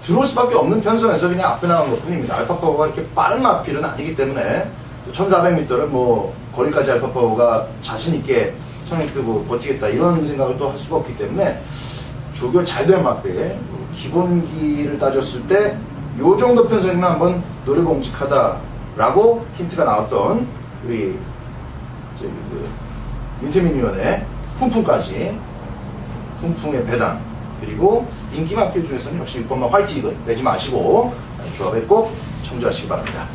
S1: 들어올 수밖에 없는 편성에서 그냥 앞에 나간 것 뿐입니다. 알파파워가 이렇게 빠른 마필은 아니기 때문에 1400m를 뭐 거리까지 알파파워가 자신있게 선행 뜨고 버티겠다 이런 생각을 또 할 수가 없기 때문에 조교 잘된 마필 기본기를 따졌을 때 요 정도 편성이면 한번 노려봄직하다라고 힌트가 나왔던 우리 민태민 위원의 훈풍까지 훈풍의 배당 그리고 인기 마필 중에서는 역시 6번마 화이트 이글 빼지 마시고 조합에 꼭 참조하시기 바랍니다.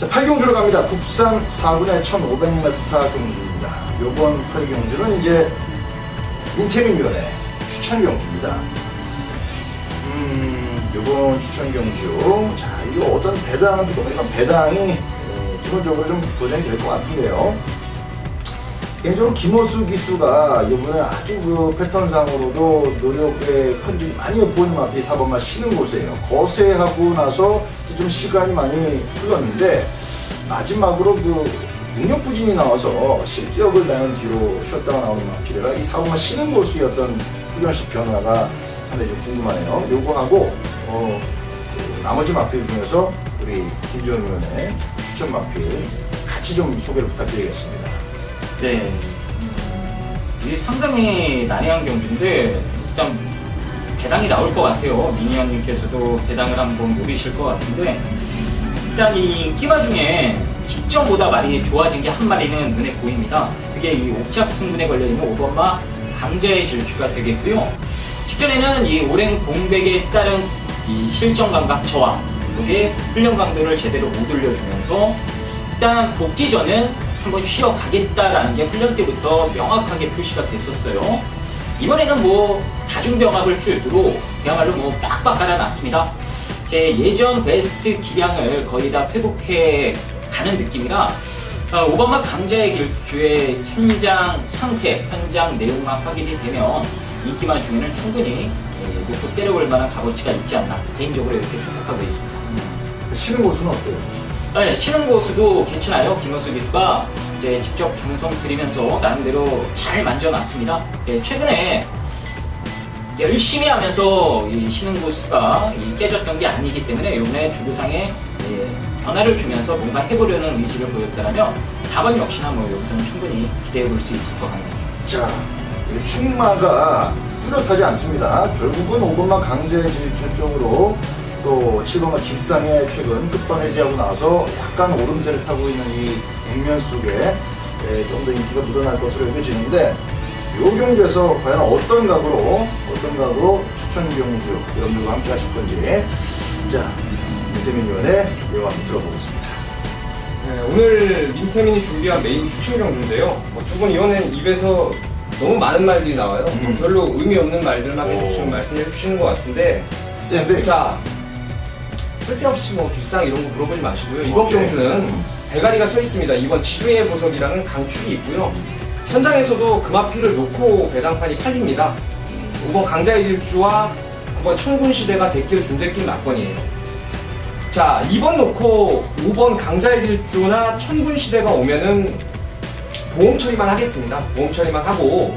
S1: 자, 8경주로 갑니다. 국산 4군의 1500m 경주입니다. 요번 8경주는 이제 민태민 위원의 추천 경주입니다. 요번 추천 경주. 자, 이거 어떤 배당은 부족하지만 배당이 기본적으로 좀 보장이 될 것 같은데요. 개인적으로 김호수 기수가 이번에 아주 그 패턴상으로도 노력의 흔적이 많이 엿보이는 마필이 4번마 쉬는 곳이에요. 거세하고 나서 좀 시간이 많이 흘렀는데 마지막으로 그 능력 부진이 나와서 실격을 내는 뒤로 쉬었다가 나오는 마필이라 이 4번마 쉬는 곳의 어떤 훈련식 변화가 상당히 좀 궁금하네요. 요거하고 나머지 마필 중에서 우리 김지원 의원의 추천 마필 같이 좀 소개를 부탁드리겠습니다.
S3: 네. 이게 상당히 난해한 경주인데 일단 배당이 나올 것 같아요. 미니언님께서도 배당을 한번 노리실 것 같은데 일단 이 인기마 중에 10점보다 말이 좋아진 게 한 마리는 눈에 보입니다. 그게 이 옥작 승분에 걸려있는 5번마 강자의 질주가 되겠고요. 직전에는 이 오랜 공백에 따른 이 실전 감각 저하, 이게 훈련 강도를 제대로 못 올려주면서 일단 복귀 전은 한번 쉬어가겠다라는 게 훈련 때부터 명확하게 표시가 됐었어요. 이번에는 뭐 다중병합을 필두로 그야말로 뭐 빡빡 깔아놨습니다. 제 예전 베스트 기량을 거의 다 회복해 가는 느낌이라 5번마 강자의 길주의 현장 상태, 현장 내용만 확인이 되면 인기만 중에는 충분히 놓고 때려볼 만한 값어치가 있지 않나 개인적으로 이렇게 생각하고 있습니다.
S1: 쉬는 곳은 어때요?
S3: 네, 쉬는 곳도 괜찮아요. 김호수 기수가 이제 직접 방송 드리면서 나름대로 잘 만져놨습니다. 네, 최근에 열심히 하면서 이 쉬는 곳수가 깨졌던 게 아니기 때문에 이번에 조교상에 변화를 주면서 뭔가 해보려는 의지를 보였다면 4번 역시나 뭐 여기서는 충분히 기대해 볼 수 있을 것 같네요.
S1: 자, 충마가 뚜렷하지 않습니다. 결국은 5번마 강제의 질주 쪽으로 또 7번마 길상에 최근 끝번 해제하고 나서 약간 오름세를 타고 있는 이 백면 속에 좀 더 인기가 묻어날 것으로 여겨지는데 이 경주에서 과연 어떤 각으로 추천 경주 여러분들과 함께 하실 건지 자, 민태민 의원의 내용 한번 들어보겠습니다.
S2: 네, 오늘 민태민이 준비한 메인 추천 경주인데요. 두 분 의원은 입에서 너무 많은 말들이 나와요. 별로 의미 없는 말들만 계속 말씀해 주시는 것 같은데
S1: 쌤들
S2: 자, 쓸데없이 뭐 길상 이런 거 물어보지 마시고요. 이번 경주는 대가리가 서 있습니다. 이번 지중해 보석이라는 강축이 있고요. 현장에서도 금화피를 놓고 배당판이 팔립니다. 이번 강자의 질주와 9번 천군시대가 대끼를 준대끼 막번이에요. 자, 2번 놓고 5번 강자의 질주나 천군시대가 오면은 보험 처리만 하겠습니다. 보험 처리만 하고,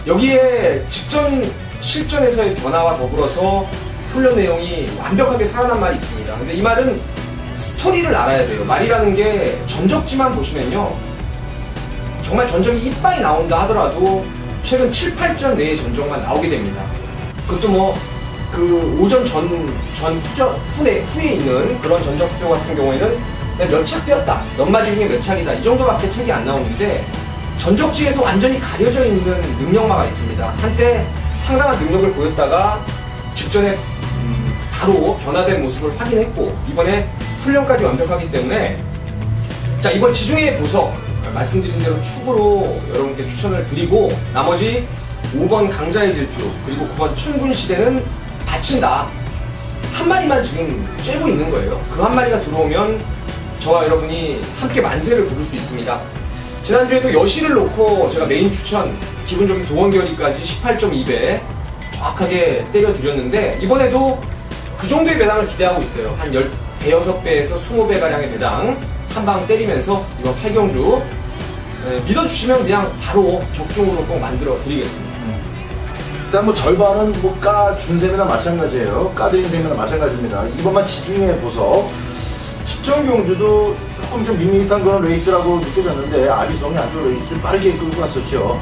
S2: 여기에 직전 실전에서의 변화와 더불어서 훈련 내용이 완벽하게 살아난 말이 있습니다. 근데 이 말은 스토리를 알아야 돼요. 말이라는 게 전적지만 보시면요, 정말 전적이 이빠이 나온다 하더라도 최근 7, 8전 내의 전적만 나오게 됩니다. 그것도 뭐 그 오전 후에 있는 그런 전적표 같은 경우에는 몇 착 뛰었다, 몇 마리 중에 몇 착이다, 이 정도밖에 책이 안 나오는데, 전적지에서 완전히 가려져 있는 능력마가 있습니다. 한때 상당한 능력을 보였다가 직전에 바로 변화된 모습을 확인했고, 이번에 훈련까지 완벽하기 때문에, 자, 이번 지중해 보석 말씀드린 대로 축으로 여러분께 추천을 드리고, 나머지 5번 강자의 질주 그리고 9번 천군시대는 받친다. 한 마리만 지금 쬐고 있는 거예요. 그 한 마리가 들어오면 저와 여러분이 함께 만세를 부를 수 있습니다. 지난주에도 여시를 놓고 제가 메인 추천 기본적인 도원결의까지 18.2배 정확하게 때려드렸는데, 이번에도 그 정도의 배당을 기대하고 있어요. 한 대여섯 배에서 20배가량의 배당 한 방 때리면서 이번 8경주 믿어주시면 그냥 바로 적중으로 꼭 만들어 드리겠습니다.
S1: 일단 뭐 절반은 뭐 까준 셈이나 마찬가지예요. 까드린 셈이나 마찬가지입니다. 이번만 지중해 보석 직전 경주도 조금 좀 밋밋한 그런 레이스라고 느껴졌는데, 아리송이 아주 레이스를 빠르게 끌고 갔었죠.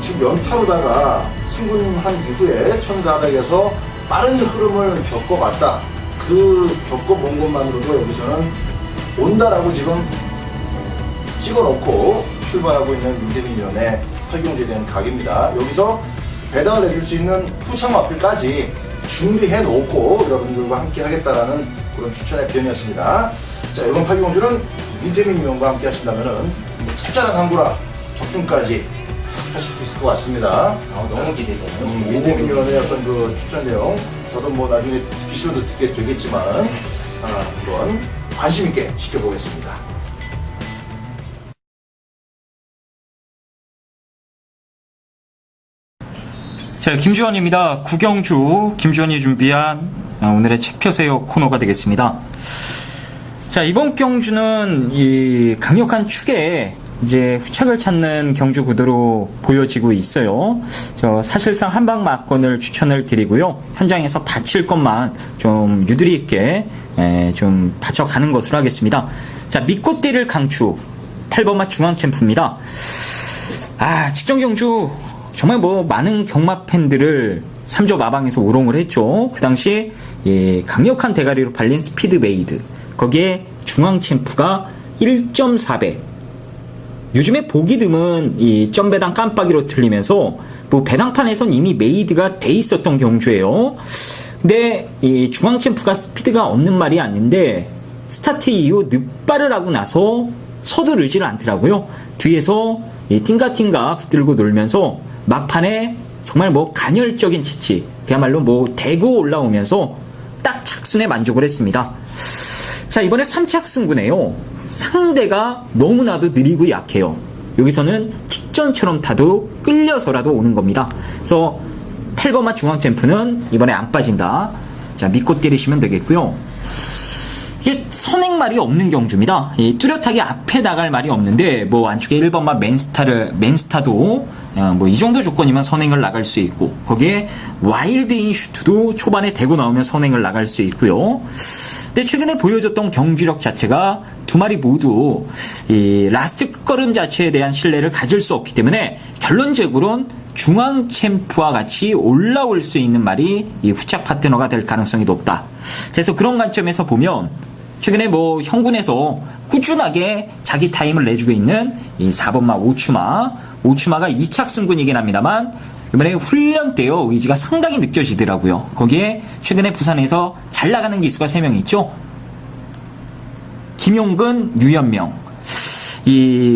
S1: 지금 연타로다가 승분한 이후에 1400에서 빠른 흐름을 겪어봤다. 그 겪어본 것만으로도 여기서는 온다라고 지금 찍어놓고 출발하고 있는 민태민 위원의 8경주에 대한 각입니다. 여기서 배당을 해줄 수 있는 후창 마필까지 준비해 놓고 여러분들과 함께 하겠다라는 그런 추천의 표현이었습니다. 자, 이번 8경주는 민태민 위원과 함께 하신다면은 짭짤한 항구라 적중까지 하실 수 있을 것 같습니다.
S3: 너무 기대되네요.
S1: 민태민 위원의 어떤 그 추천 내용, 저도 뭐 나중에 듣기 싫어도 듣게 되겠지만, 한번 관심있게 지켜보겠습니다.
S3: 자, 김주원입니다. 구경주 김주원이 준비한 오늘의 책펴세요 코너가 되겠습니다. 자, 이번 경주는 이 강력한 축에 이제 후착을 찾는 경주 구도로 보여지고 있어요. 사실상 한방 막건을 추천을 드리고요. 현장에서 바칠 것만 좀 유두리 있게 좀 바쳐가는 것으로 하겠습니다. 자, 믿고 때릴 강추 8번마 중앙챔프입니다. 직전 경주 정말 뭐 많은 경마 팬들을 3조 마방에서 우롱을 했죠. 그 당시에 강력한 대가리로 발린 스피드 메이드, 거기에 중앙 챔프가 1.4배. 요즘에 보기 드문 이 점배당 깜빡이로 틀리면서 뭐 배당판에선 이미 메이드가 돼 있었던 경주예요. 근데 이 중앙 챔프가 스피드가 없는 말이 아닌데, 스타트 이후 늑발을 하고 나서 서두르지를 않더라고요. 뒤에서 띵가띵가 붙들고 놀면서 막판에 정말 뭐 간헐적인 치치, 그야말로 뭐 대고 올라오면서 딱 착순에 만족을 했습니다. 자, 이번에 3착 승부네요. 상대가 너무나도 느리고 약해요. 여기서는 틱전처럼 타도 끌려서라도 오는 겁니다. 그래서 8번마 중앙챔프는 이번에 안 빠진다. 자, 믿고 때리시면 되겠고요. 이게 선행말이 없는 경주입니다. 뚜렷하게 앞에 나갈 말이 없는데, 뭐 안쪽에 1번마 맨스타도 뭐 이 정도 조건이면 선행을 나갈 수 있고, 거기에 와일드인 슈트도 초반에 대고 나오면 선행을 나갈 수 있고요. 근데 최근에 보여줬던 경주력 자체가 두 마리 모두 이 라스트 끝걸음 자체에 대한 신뢰를 가질 수 없기 때문에, 결론적으로는 중앙 챔프와 같이 올라올 수 있는 말이 이 후착 파트너가 될 가능성이 높다. 그래서 그런 관점에서 보면 최근에 뭐 형군에서 꾸준하게 자기 타임을 내주고 있는 이 4번마 오추마가 2착 승군이긴 합니다만, 이번에 훈련 때요 의지가 상당히 느껴지더라고요. 거기에 최근에 부산에서 잘 나가는 기수가 3명 있죠. 김용근, 유현명,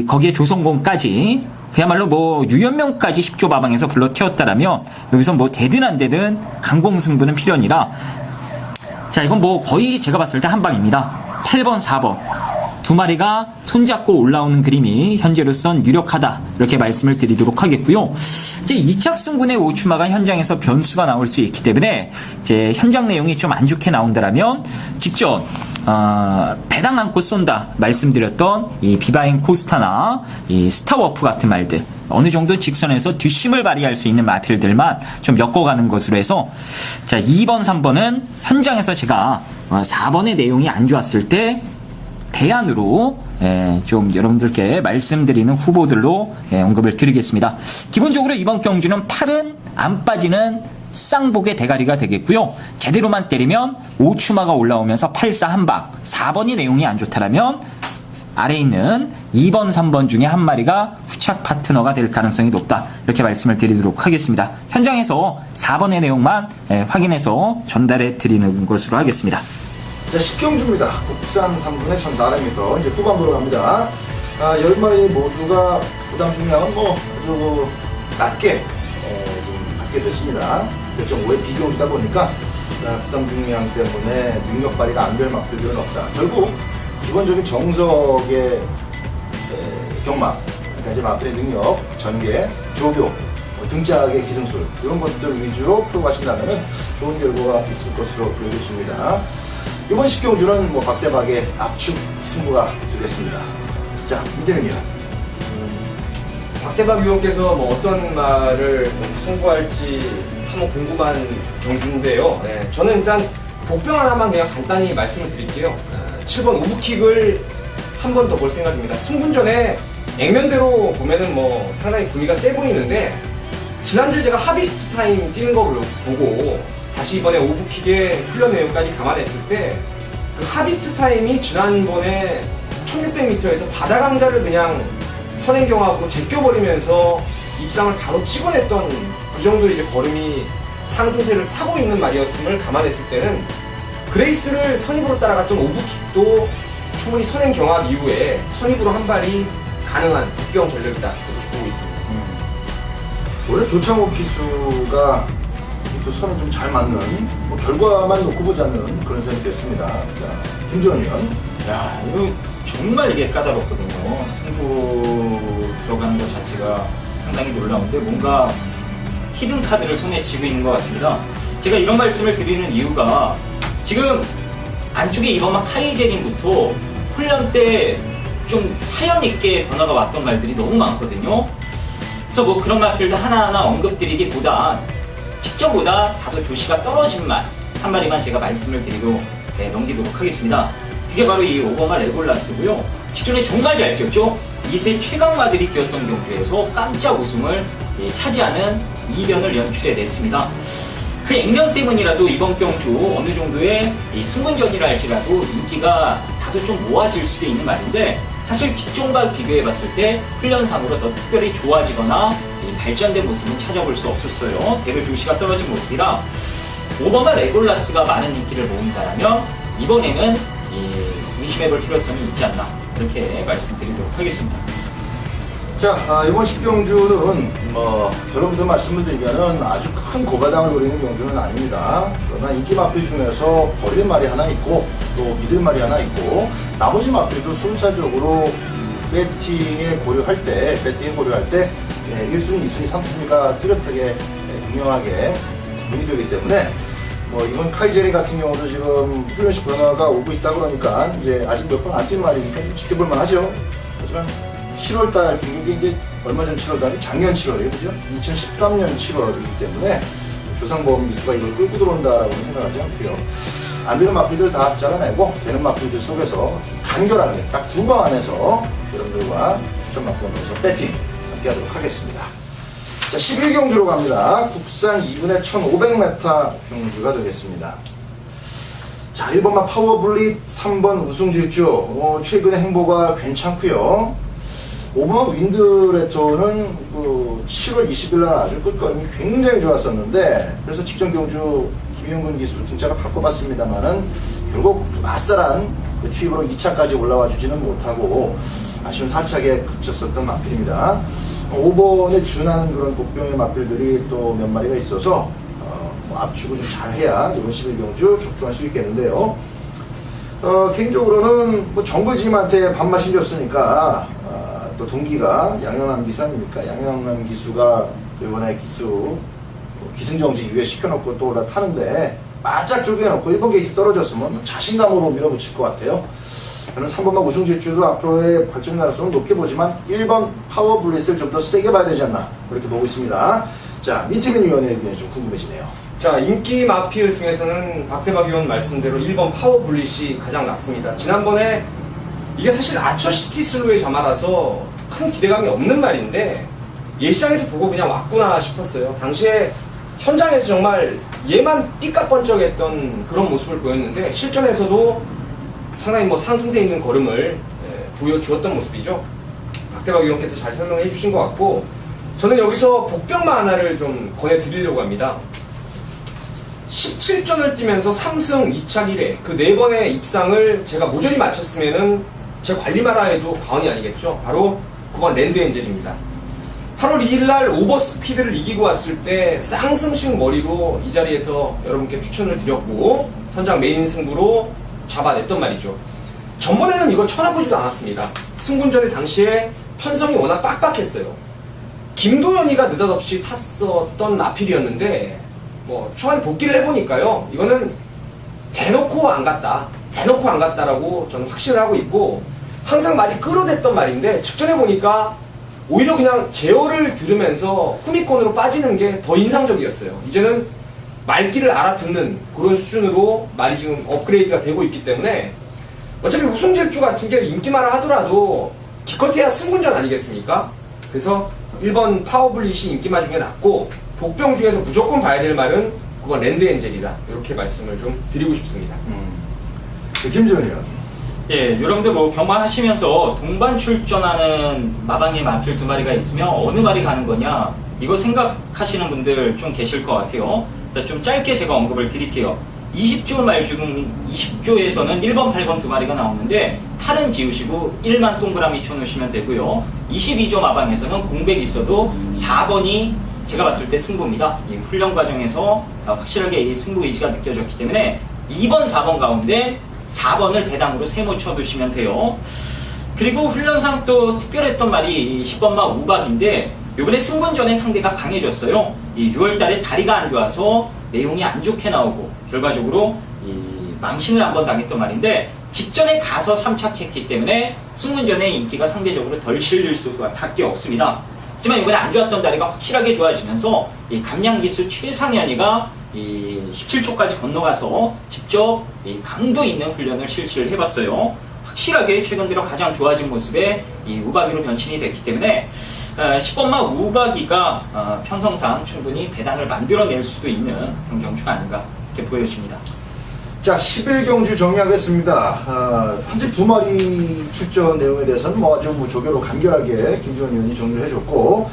S3: 거기에 조성공까지, 그야말로 뭐 유현명까지 10조 마방에서 불러 태웠다라면, 여기서 뭐 되든 안 되든 강공승부는 필연이라, 자, 이건 뭐 거의 제가 봤을 때 한방입니다. 8번, 4번 두 마리가 손잡고 올라오는 그림이 현재로선 유력하다 이렇게 말씀을 드리도록 하겠고요. 이제 2착 승군의 오추마가 현장에서 변수가 나올 수 있기 때문에 이제 현장 내용이 좀 안 좋게 나온다라면 직접 배당 안고 쏜다 말씀드렸던 이 비바인 코스타나 이 스타워프 같은 말들 어느 정도 직선에서 뒷심을 발휘할 수 있는 마필들만 좀 엮어가는 것으로 해서 자 2번 3번은 현장에서 제가 4번의 내용이 안 좋았을 때 대안으로 좀 여러분들께 말씀드리는 후보들로 언급을 드리겠습니다. 기본적으로 이번 경주는 팔은 안 빠지는 쌍복의 대가리가 되겠고요. 제대로만 때리면 오추마가 올라오면서 8사 한방 4번이 내용이 안 좋다라면 아래에 있는 2번 3번 중에 한 마리가 후착 파트너가 될 가능성이 높다 이렇게 말씀을 드리도록 하겠습니다. 현장에서 4번의 내용만 확인해서 전달해 드리는 것으로 하겠습니다.
S1: 자, 10경주입니다. 국산 3분의 1400m. 이제 후반부로 갑니다. 10마리 모두가 부담 중량은 아주 낮게, 좀 받게 됐습니다. 1.5의 비경주다 보니까, 부담 중량 때문에 능력 발휘가 안 될 마필들은 없다. 결국, 기본적인 정석의 경막, 그러니까 이제 마필의 능력, 전개, 조교, 등짝의 기승술, 이런 것들 위주로 풀어가신다면 좋은 결과가 있을 것으로 보여집니다. 이번 10경주는 박대박의 압축 승부가 되겠습니다. 자, 이제는요.
S2: 박대박 위원께서 어떤 말을 승부할지 사뭇 궁금한 경주인데요. 저는 일단 복병 하나만 그냥 간단히 말씀을 드릴게요. 7번 오브킥을 한 번 더 볼 생각입니다. 승분 전에 액면대로 보면은 상당히 구미가 세 보이는데 지난주에 제가 하비스트 타임 뛰는 거 보고 다시 이번에 오브킥의 훈련 내용까지 감안했을 때 그 하비스트 타임이 지난번에 1600m에서 바다 강자를 그냥 선행경하고 제껴버리면서 입상을 바로 찍어냈던 그 정도의 이제 걸음이 상승세를 타고 있는 말이었음을 감안했을 때는 그레이스를 선입으로 따라갔던 오브킥도 충분히 선행경합 이후에 선입으로 한 발이 가능한 국병 전력이다 이렇게 보고 있습니다.
S1: 원래 조창욱 기수가 또 선을 좀 잘 맞는 결과만 놓고 보자는 그런 생각이 됐습니다. 자, 김주원 의원.
S3: 야, 이거 정말 이게 까다롭거든요. 승부 들어가는 것 자체가 상당히 놀라운데 뭔가 히든 카드를 손에 쥐고 있는 것 같습니다. 제가 이런 말씀을 드리는 이유가 지금 안쪽에 이번만 카이제린부터 훈련 때 좀 사연 있게 변화가 왔던 말들이 너무 많거든요. 그래서 그런 말들도 하나하나 언급드리기보다 직접보다 다소 조시가 떨어진 말 한 마리만 제가 말씀을 드리고 넘기도록 하겠습니다. 그게 바로 이 오버마 레골라스고요. 직전에 정말 잘 뛰었죠. 2세 최강마들이 뛰었던 경주에서 깜짝 우승을 차지하는 이변을 연출해냈습니다. 그 액면 때문이라도 이번 경주 어느 정도의 승분전이라 할지라도 인기가 다소 좀 모아질 수도 있는 말인데 사실 직전과 비교해봤을 때 훈련상으로 더 특별히 좋아지거나 발전된 모습은 찾아볼 수 없었어요. 대로 조시가 떨어진 모습이라 오버마 레골라스가 많은 인기를 모은다라면 이번에는 의심해볼 필요성이 있지 않나 이렇게 말씀드리도록 하겠습니다.
S1: 자, 이번 10경주는 결론부터 말씀을 드리면은 아주 큰 고바당을 노리는 경주는 아닙니다. 그러나 인기 마필 중에서 버릴 말이 하나 있고 또 믿을 말이 하나 있고 나머지 마필도 순차적으로 배팅에 고려할 때 1순위, 2순위, 3순위가 뚜렷하게 분명하게 분리되기 때문에 이번 카이제린 같은 경우도 지금 훈련식 변화가 오고 있다 그러니까 이제 아직 몇 번 안 뛴 말이니까 좀 지켜볼 만하죠. 하지만 7월달 경기 이제 얼마 전 7월달이 작년 7월이에요, 그죠? 2013년 7월이기 때문에 조상보험 기수가 이걸 끌고 들어온다라고 생각하지 않고요. 안 되는 마필들 다 잘라내고 되는 마필들 속에서 간결하게 딱 2방 안에서 여러분들과 추천 마필에서 배팅 함께하도록 하겠습니다. 자, 11경주로 갑니다. 국산 2분의 1500m 경주가 되겠습니다. 자, 1번만 파워블릿, 3번 우승질주. 최근의 행보가 괜찮고요. 5번 윈드레터는 7월 20일 날 아주 끝걸음이 굉장히 좋았었는데 그래서 직전 경주 김용근 기수 등짝을 바꿔봤습니다만은 결국 아싸란 취입으로 2차까지 올라와 주지는 못하고 아쉬운 4차에 그쳤었던 마필입니다. 5번에 준하는 그런 복병의 마필들이 또 몇 마리가 있어서 압축을 좀 잘해야 이번 11경주 적중할 수 있겠는데요. 개인적으로는 뭐 정글짐한테 밥맛이 줬으니까 또 동기가 양현남 기수 아닙니까? 양현남 기수가 이번에 기승정지 유예시켜놓고 또 올라타는데 바짝 쪼개놓고 1번 게이트 떨어졌으면 자신감으로 밀어붙일 것 같아요. 저는 3번만 우승 질주도 앞으로의 발전 가능성을 높게 보지만 1번 파워 블리스를 좀 더 세게 봐야 되지 않나 그렇게 보고 있습니다. 자, 민태균 위원의 의견이 좀 궁금해지네요.
S2: 자, 인기 마필 중에서는 박대박 의원 말씀대로 1번 파워 블릿이 가장 낫습니다. 지난번에 이게 사실 아처시티 슬로의 점화라서 큰 기대감이 없는 말인데 예시장에서 보고 그냥 왔구나 싶었어요. 당시에 현장에서 정말 얘만 삐까뻔쩍했던 그런 모습을 보였는데 실전에서도 상당히 뭐 상승세 있는 걸음을 보여주었던 모습이죠. 박대박 의원께서 잘 설명해 주신 것 같고 저는 여기서 복병마 하나를 좀 권해드리려고 합니다. 17전을 뛰면서 3승 2착 1회 그 4번의 입상을 제가 모조리 맞췄으면은 제 관리마라 해도 과언이 아니겠죠. 바로 9번 랜드 엔젤입니다. 8월 2일날 오버스피드를 이기고 왔을 때 쌍승식 머리로 이 자리에서 여러분께 추천을 드렸고 현장 메인 승부로 잡아냈던 말이죠. 전번에는 이걸 쳐다보지도 않았습니다. 승군전의 당시에 편성이 워낙 빡빡했어요. 김도현이가 느닷없이 탔었던 나필이었는데 뭐 초반에 복귀를 해보니까요 이거는 대놓고 안 갔다라고 저는 확신을 하고 있고 항상 말이 끌어댔던 말인데 직전에 보니까 오히려 그냥 제어를 들으면서 후미권으로 빠지는 게 더 인상적이었어요. 이제는 말귀를 알아듣는 그런 수준으로 말이 지금 업그레이드가 되고 있기 때문에 어차피 우승질주 같은 게 인기마라 하더라도 기껏해야 승군전 아니겠습니까? 그래서 1번 파워블릿이 인기마 중에 낫고 복병 중에서 무조건 봐야 될 말은 9번 랜드 엔젤이다. 이렇게 말씀을 좀 드리고 싶습니다.
S1: 김지현 의원.
S3: 예, 여러분들 뭐 경마하시면서 동반 출전하는 마방의 마필 2마리가 있으면 어느 말이 가는 거냐 이거 생각하시는 분들 좀 계실 것 같아요. 그래서 좀 짧게 제가 언급을 드릴게요. 20조 말 중 20조에서는 1번, 8번 2마리가 나오는데 8은 지우시고 1만 동그라미 쳐놓으시면 되고요. 22조 마방에서는 공백이 있어도 4번이 제가 봤을 때 승부입니다. 이 훈련 과정에서 확실하게 이 승부 의지가 느껴졌기 때문에 2번, 4번 가운데 4번을 배당으로 세모 쳐두시면 돼요. 그리고 훈련상 또 특별했던 말이 10번마 우박인데 이번에 승분전에 상대가 강해졌어요. 이 6월달에 다리가 안 좋아서 내용이 안 좋게 나오고 결과적으로 이 망신을 한번 당했던 말인데 직전에 가서 3착했기 때문에 승분전의 인기가 상대적으로 덜 실릴 수밖에 없습니다. 하지만 이번에 안 좋았던 다리가 확실하게 좋아지면서 이 감량기수 최상현이가 이 17초까지 건너가서 직접 이 강도 있는 훈련을 실시를 해봤어요. 확실하게 최근 들어 가장 좋아진 모습에 이 우박이로 변신이 됐기 때문에 10번마 우박이가 편성상 충분히 배당을 만들어낼 수도 있는 그런 경주가 아닌가 이렇게 보여집니다.
S1: 자, 11경주 정리하겠습니다. 현재 2마리 출전 내용에 대해서는 뭐 아주 조교로 간결하게 김지원 의원이 정리를 해줬고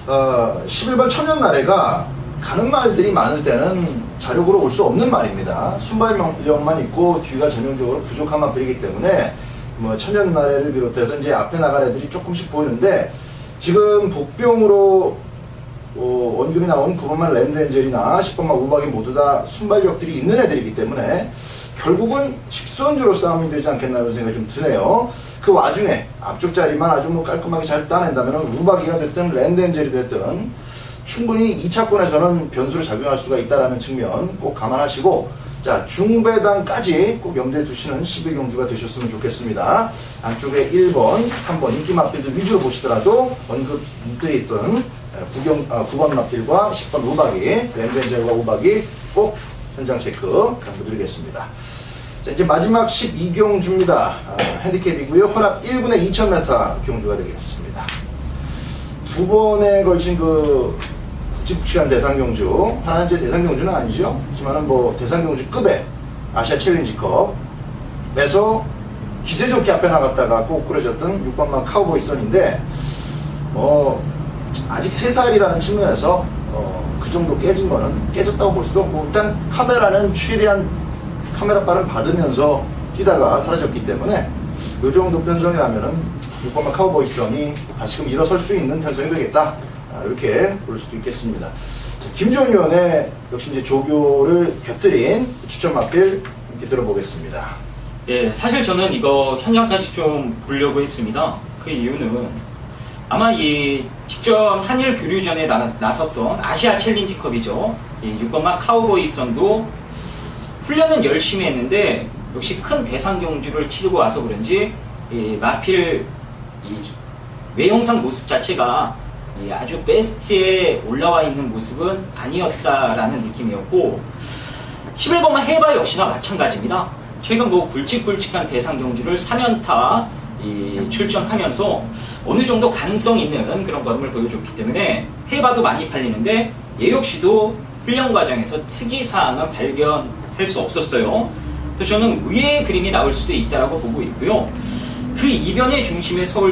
S1: 11번 천연나래가 가는 말들이 많을 때는 자력으로 올 수 없는 말입니다. 순발력만 있고 뒤가 전형적으로 부족한 마필이기 때문에 뭐 천연나래를 비롯해서 이제 앞에 나갈 애들이 조금씩 보이는데 지금 복병으로 원금이 나온 9번만 랜드엔젤이나 10번만 우박이 모두 다 순발력들이 있는 애들이기 때문에 결국은 직선주로 싸움이 되지 않겠나 이런 생각이 좀 드네요. 그 와중에 앞쪽 자리만 아주 뭐 깔끔하게 잘 따낸다면 우박이가 됐든 랜드엔젤이 됐든 충분히 2차권에서는 변수로 작용할 수가 있다는 측면 꼭 감안하시고 자 중배당까지 꼭 염두에 두시는 11경주가 되셨으면 좋겠습니다. 안쪽에 1번, 3번 인기 마필들 위주로 보시더라도 언급들이 있던 9번 마필과 10번 우박이 랜드엔젤과 우박이 꼭 현장 체크 당부드리겠습니다. 자 이제 마지막 12경주입니다. 핸디캡이고요. 혼합 1분의 2000m 경주가 되겠습니다. 2번에 걸친 그 굵직굵직한 대상경주, 하나는 이제 대상경주는 아니죠. 하지만은 뭐 대상경주급의 아시아 챌린지컵에서 기세 좋게 앞에 나갔다가 꼭 끌어졌던 6번만 카우보이 선인데 아직 3살이라는 측면에서 그 정도 깨진 거는 깨졌다고 볼 수도 없고 일단 카메라는 최대한 카메라빨을 받으면서 뛰다가 사라졌기 때문에 이 정도 편성이라면은 6번만 카우보이 선이 다시금 일어설 수 있는 편성이 되겠다. 이렇게 볼 수도 있겠습니다. 자, 김지원 의원의 역시 이제 조교를 곁들인 추천 마필 이렇게 들어보겠습니다.
S3: 예, 사실 저는 이거 현장까지 좀 보려고 했습니다. 그 이유는 아마 이 직전 한일 교류전에 나섰던 아시아 챌린지컵이죠. 이 6번마 카우보이 선도 훈련은 열심히 했는데 역시 큰 대상 경주를 치르고 와서 그런지 이 마필 이 외형상 모습 자체가 이 아주 베스트에 올라와 있는 모습은 아니었다라는 느낌이었고 11번마 해바 역시나 마찬가지입니다. 최근 뭐 굵직굵직한 대상 경주를 3연타 출전하면서 어느 정도 가능성 있는 그런 걸음을 보여줬기 때문에 해봐도 많이 팔리는데 얘 역시도 훈련 과정에서 특이사항은 발견할 수 없었어요. 그래서 저는 의외의 그림이 나올 수도 있다고 보고 있고요. 그 이변의 중심에 서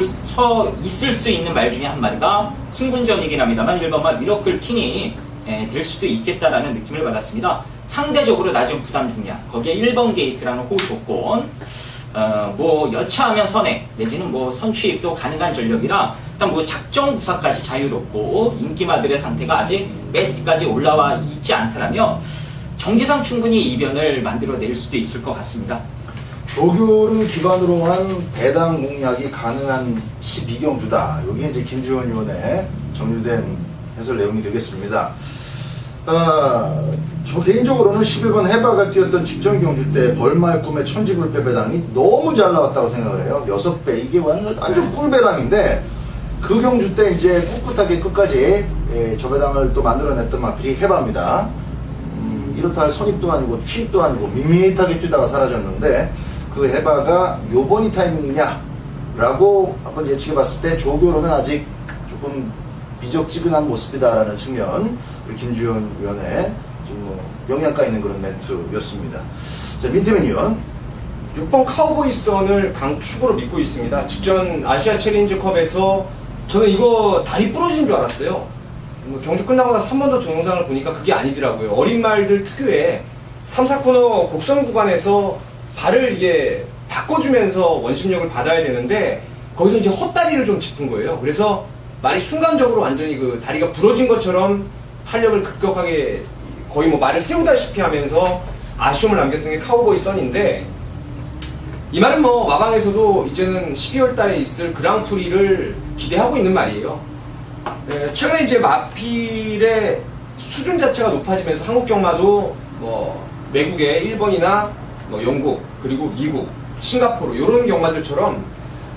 S3: 있을 수 있는 말 중에 한 마디가 승군전이긴 합니다만 1번마 미러클 킹이 될 수도 있겠다라는 느낌을 받았습니다. 상대적으로 낮은 부담 중량, 거기에 1번 게이트라는 호조건, 뭐 여차하면 선행 내지는 뭐 선취입도 가능한 전력이라 일단 뭐 작정 구사까지 자유롭고 인기마들의 상태가 아직 베스트까지 올라와 있지 않다라면 정기상 충분히 이변을 만들어낼 수도 있을 것 같습니다.
S1: 조교를 기반으로 한 배당 공략이 가능한 12경주다. 여기 이제 김주원 의원의 정리된 해설 내용이 되겠습니다. 저 개인적으로는 11번 해바가 뛰었던 직전 경주 때 벌마의 꿈의 천지불패 배당이 너무 잘 나왔다고 생각을 해요. 6배. 이게 완전 꿀배당인데 그 경주 때 이제 꿋꿋하게 끝까지 저 배당을 또 만들어냈던 마필이 해바입니다. 이렇다 할 선입도 아니고 취입도 아니고 밋밋하게 뛰다가 사라졌는데 그 해바가 요번이 타이밍이냐 라고 한번 예측해봤을 때 조교로는 아직 조금 미적지근한 모습이다라는 측면 우리 김주현 의원의 좀 영양가 있는 그런 멘트였습니다. 자, 민태민 의원
S2: 6번 카우보이 선을 강축으로 믿고 있습니다. 직전 아시아 챌린지컵에서 저는 이거 다리 부러진 줄 알았어요. 경주 끝나고 나서 한 번 더 동영상을 보니까 그게 아니더라고요. 어린 말들 특유의 3, 4코너 곡선 구간에서 발을 이게 바꿔주면서 원심력을 받아야 되는데 거기서 이제 헛다리를 좀 짚은 거예요. 그래서 말이 순간적으로 완전히 그 다리가 부러진 것처럼 탄력을 급격하게 거의 뭐 말을 세우다시피 하면서 아쉬움을 남겼던 게 카우보이 선인데 이 말은 뭐 마방에서도 이제는 12월 달에 있을 그랑프리를 기대하고 있는 말이에요. 최근에 이제 마필의 수준 자체가 높아지면서 한국 경마도 뭐 외국의 일본이나 뭐 영국 그리고 미국, 싱가포르 이런 경마들처럼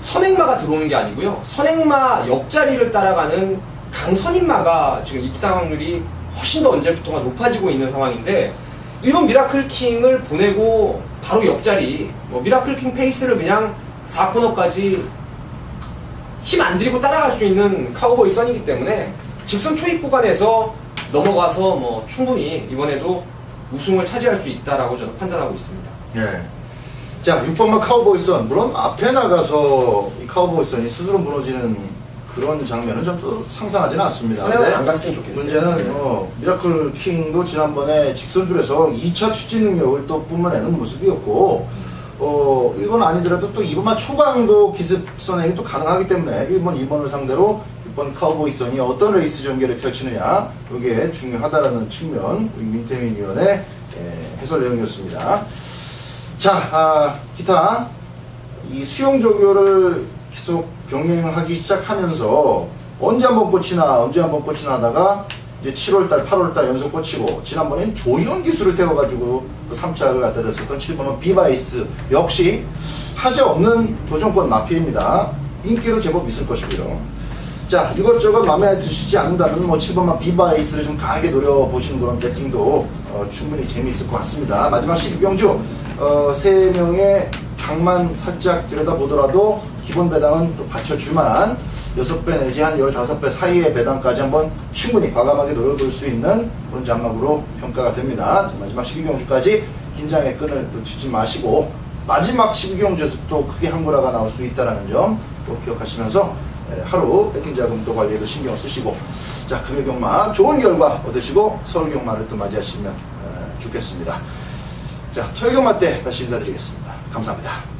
S2: 선행마가 들어오는 게 아니고요. 선행마 옆자리를 따라가는 강선임마가 지금 입상 확률이 훨씬 더 언제부턴가 높아지고 있는 상황인데 일본 미라클킹을 보내고 바로 옆자리 뭐 미라클킹 페이스를 그냥 4코너까지 힘 안 들이고 따라갈 수 있는 카우보이 선이기 때문에 직선 초입 구간에서 넘어가서 뭐 충분히 이번에도 우승을 차지할 수 있다라고 저는 판단하고 있습니다.
S1: 예. 자, 6번마 카우보이 선. 물론 앞에 나가서 이 카우보이 선이 스스로 무너지는 그런 장면은 좀 또 상상하지는 않습니다.
S2: 선행을 안 갔으면 좋겠어요.
S1: 문제는 미라클 킹도 지난번에 직선줄에서 2차 추진 능력을 또 뿜어내는 모습이었고 일본 아니더라도 또 2번만 초강도 기습 선행이 또 가능하기 때문에 1번, 2번을 상대로 6번 카우보이 선이 어떤 레이스 전개를 펼치느냐 이게 중요하다라는 측면 우리 민태민 의원의 해설 내용이었습니다. 자, 기타 이 수용 조교를 계속 병행하기 시작하면서 언제 한번 꽂히나 하다가 이제 7월달, 8월달 연속 꽂히고 지난번엔 조희원 기술을 태워가지고 또 3차를 갖다 댔었던 7번은 비바이스 역시 하지 없는 도전권 마필입니다. 인기도 제법 있을 것이고요. 자, 이것저것 마음에 드시지 않는다면 뭐 7번만 비바이스를 좀 강하게 노려보시는 그런 배팅도 충분히 재미있을 것 같습니다. 마지막 12경주 3명의 강만 살짝 들여다보더라도 기본 배당은 또 받쳐줄 만한 6배 내지 한 15배 사이의 배당까지 한번 충분히 과감하게 노려볼 수 있는 그런 장막으로 평가가 됩니다. 마지막 12경주까지 긴장의 끈을 놓치지 마시고 마지막 12경주에서 또 크게 한구라가 나올 수 있다는 점 꼭 기억하시면서 하루 배팅 자금도 관리에도 신경 쓰시고 자, 금요 경마 좋은 결과 얻으시고 서울 경마를 또 맞이하시면 좋겠습니다. 자, 토요 경마 때 다시 인사드리겠습니다. 감사합니다.